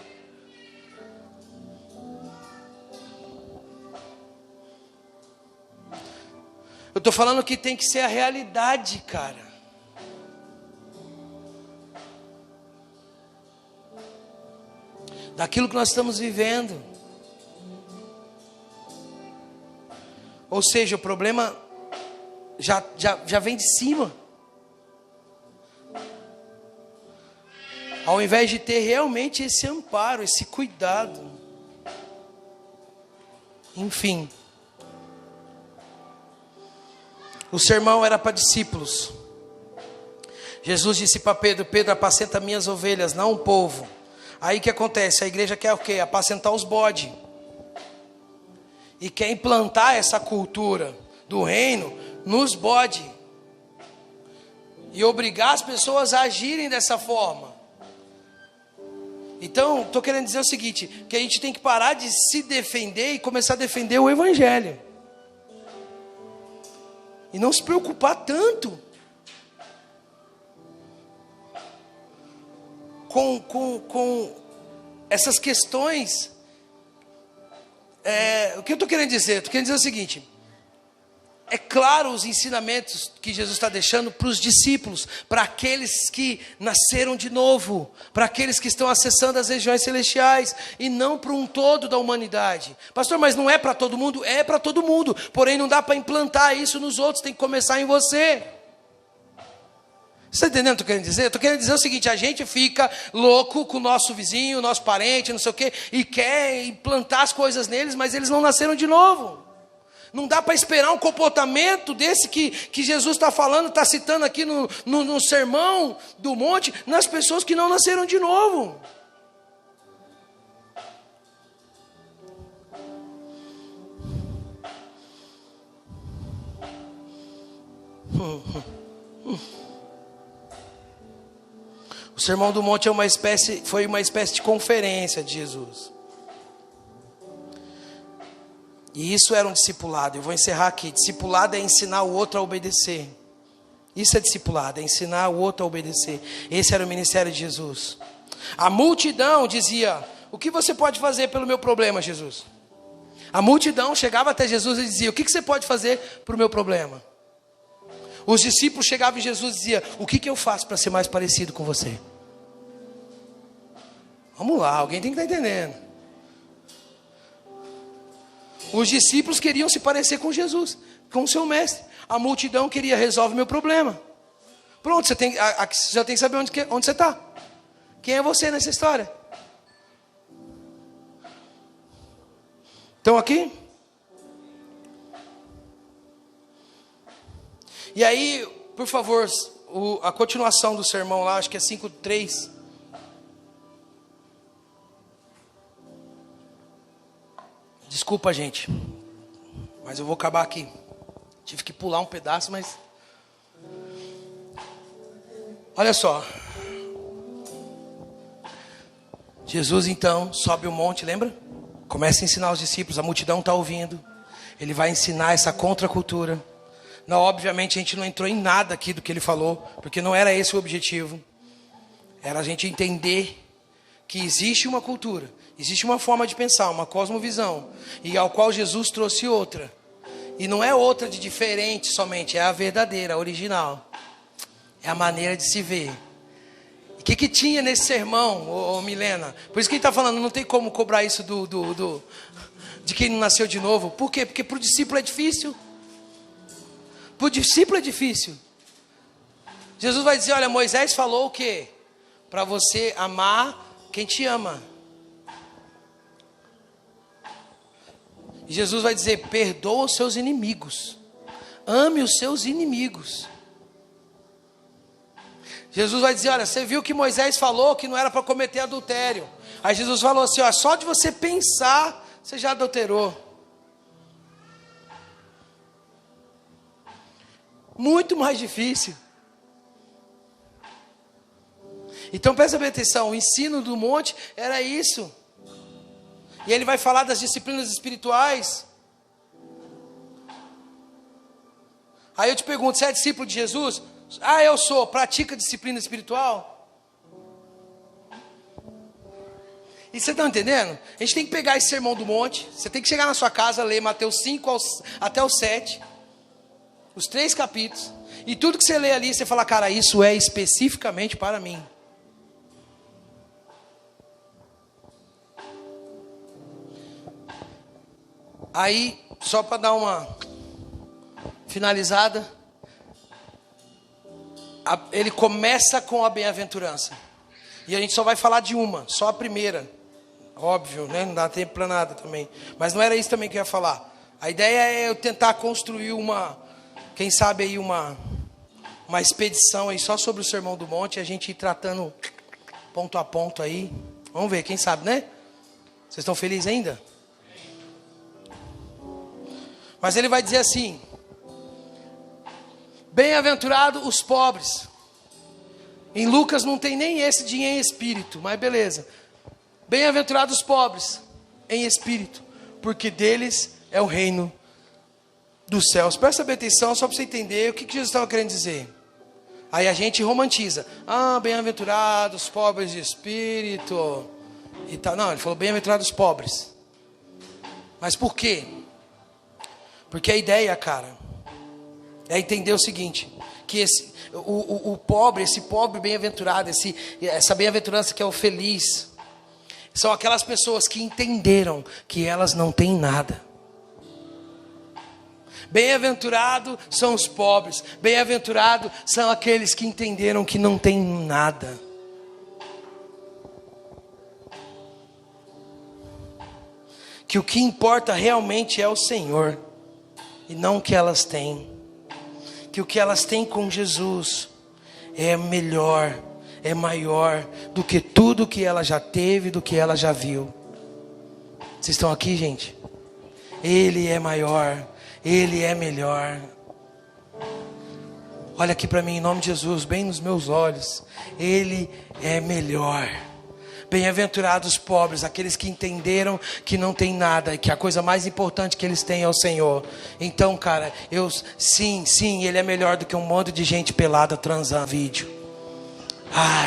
Eu estou falando que tem que ser a realidade, cara. Daquilo que nós estamos vivendo. Ou seja, o problema já vem de cima. Ao invés de ter realmente esse amparo, esse cuidado. Enfim. O sermão era para discípulos. Jesus disse para Pedro: Pedro, apacenta minhas ovelhas, não o povo. Aí o que acontece? A igreja quer o quê? Apacentar os bodes. E quer implantar essa cultura do reino nos bode e obrigar as pessoas a agirem dessa forma. Então, estou querendo dizer o seguinte, que a gente tem que parar de se defender e começar a defender o Evangelho. E não se preocupar tanto com essas questões. O que eu estou querendo dizer? Estou querendo dizer o seguinte. É claro os ensinamentos que Jesus está deixando para os discípulos, para aqueles que nasceram de novo, para aqueles que estão acessando as regiões celestiais, e não para um todo da humanidade. Pastor, mas não é para todo mundo? É para todo mundo, porém não dá para implantar isso nos outros, tem que começar em você. Você está entendendo o que eu estou querendo dizer? Eu estou querendo dizer o seguinte, a gente fica louco com o nosso vizinho, nosso parente, não sei o quê, e quer implantar as coisas neles, mas eles não nasceram de novo. Não dá para esperar um comportamento desse que Jesus está falando, está citando aqui no sermão do monte, nas pessoas que não nasceram de novo. O sermão do monte foi uma espécie de conferência de Jesus. E isso era um discipulado. Eu vou encerrar aqui. Discipulado é ensinar o outro a obedecer. Isso é discipulado, é ensinar o outro a obedecer. Esse era o ministério de Jesus. A multidão dizia: o que você pode fazer pelo meu problema, Jesus? A multidão chegava até Jesus e dizia: o que você pode fazer para o meu problema? Os discípulos chegavam em Jesus e diziam: o que eu faço para ser mais parecido com você? Vamos lá, alguém tem que estar entendendo. Os discípulos queriam se parecer com Jesus, com o seu mestre. A multidão queria: resolve meu problema. Pronto, você já tem que saber onde você está. Quem é você nessa história? Estão aqui? E aí, por favor, a continuação do sermão lá, acho que é 5:3. Desculpa, gente, mas eu vou acabar aqui. Tive que pular um pedaço, mas... Olha só. Jesus então sobe o monte, lembra? Começa a ensinar os discípulos, a multidão está ouvindo. Ele vai ensinar essa contracultura. Não, obviamente a gente não entrou em nada aqui do que ele falou, porque não era esse o objetivo. Era a gente entender que existe uma cultura, existe uma forma de pensar, uma cosmovisão, e ao qual Jesus trouxe outra. E não é outra de diferente somente, é a verdadeira, a original. É a maneira de se ver. O que tinha nesse sermão, ô Milena? Por isso que ele está falando, não tem como cobrar isso de quem não nasceu de novo. Por quê? Porque para o discípulo é difícil. Para o discípulo é difícil. Jesus vai dizer: olha, Moisés falou o quê? Para você amar quem te ama. E Jesus vai dizer: perdoa os seus inimigos. Ame os seus inimigos. Jesus vai dizer: olha, você viu que Moisés falou que não era para cometer adultério. Aí Jesus falou assim: ó, só de você pensar, você já adulterou. Muito mais difícil. Então presta bem atenção, o ensino do monte era isso. E ele vai falar das disciplinas espirituais. Aí eu te pergunto: você é discípulo de Jesus? Ah, eu sou. Pratica disciplina espiritual? E você está entendendo? A gente tem que pegar esse sermão do monte. Você tem que chegar na sua casa, ler Mateus 5 até o 7. Os 3 capítulos. E tudo que você lê ali, você fala: cara, isso é especificamente para mim. Aí, só para dar uma finalizada, ele começa com a bem-aventurança. E a gente só vai falar de uma, só a primeira. Óbvio, né? Não dá tempo para nada também. Mas não era isso também que eu ia falar. A ideia é eu tentar construir quem sabe aí uma expedição aí só sobre o Sermão do Monte, e a gente ir tratando ponto a ponto aí. Vamos ver, quem sabe, né? Vocês estão felizes ainda? Mas ele vai dizer assim: Bem-aventurado os pobres. Em Lucas não tem nem esse de em espírito, mas beleza. Bem-aventurados os pobres em espírito, porque deles é o reino dos céus. Presta bem atenção só para você entender o que Jesus estava querendo dizer. Aí a gente romantiza. Bem-aventurados os pobres de espírito e tal. Não, ele falou bem-aventurados os pobres. Mas por quê? Porque a ideia, cara, é entender o seguinte, que o pobre, esse pobre bem-aventurado, essa bem-aventurança que é o feliz, são aquelas pessoas que entenderam que elas não têm nada. Bem-aventurado são os pobres, bem-aventurado são aqueles que entenderam que não têm nada. Que o que importa realmente é o Senhor, e não o que elas têm. Que o que elas têm com Jesus é melhor, é maior do que tudo que ela já teve, do que ela já viu. Vocês estão aqui, gente? Ele é maior, Ele é melhor. Olha aqui para mim, em nome de Jesus, bem nos meus olhos. Ele é melhor. Bem-aventurados os pobres, aqueles que entenderam que não tem nada e que a coisa mais importante que eles têm é o Senhor. Então, cara, sim, Ele é melhor do que um monte de gente pelada transando vídeo.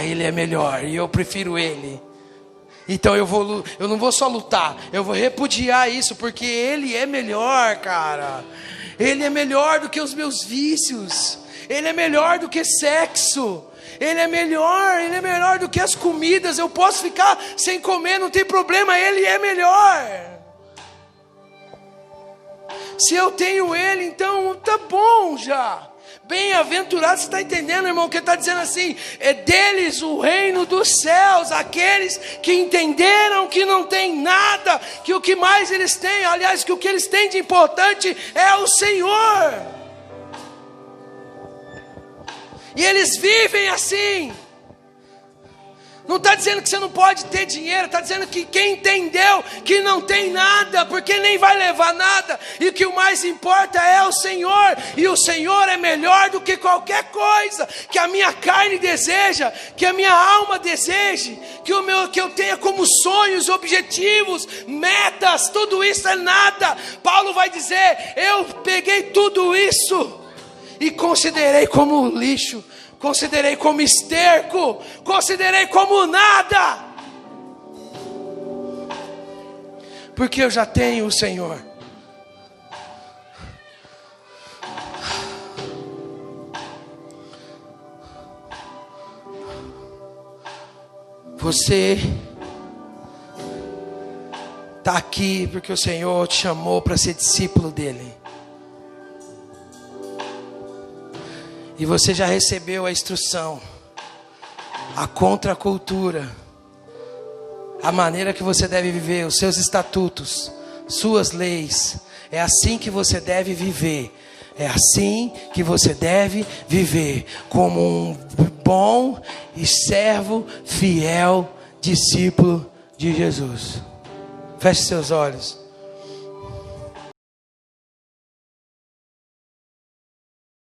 Ele é melhor e eu prefiro Ele. Então eu não vou só lutar, eu vou repudiar isso, porque Ele é melhor, cara. Ele é melhor do que os meus vícios. Ele é melhor do que sexo. Ele é melhor do que as comidas. Eu posso ficar sem comer, não tem problema, Ele é melhor. Se eu tenho Ele, então tá bom já. Bem-aventurado, você está entendendo, irmão? Que ele está dizendo assim, é deles o reino dos céus, aqueles que entenderam que não tem nada, que o que mais eles têm, aliás, que o que eles têm de importante é o Senhor. E eles vivem assim. Não está dizendo que você não pode ter dinheiro, está dizendo que quem entendeu que não tem nada, porque nem vai levar nada, e que o mais importa é o Senhor, e o Senhor é melhor do que qualquer coisa que a minha carne deseja, que a minha alma deseje, que eu tenha como sonhos, objetivos, metas, tudo isso é nada. Paulo vai dizer, eu peguei tudo isso e considerei como lixo, considerei como esterco, considerei como nada, porque eu já tenho o Senhor. Você está aqui porque o Senhor te chamou para ser discípulo dele. E você já recebeu a instrução, a contracultura, a maneira que você deve viver, os seus estatutos, suas leis. É assim que você deve viver. É assim que você deve viver, como um bom e servo fiel discípulo de Jesus. Feche seus olhos.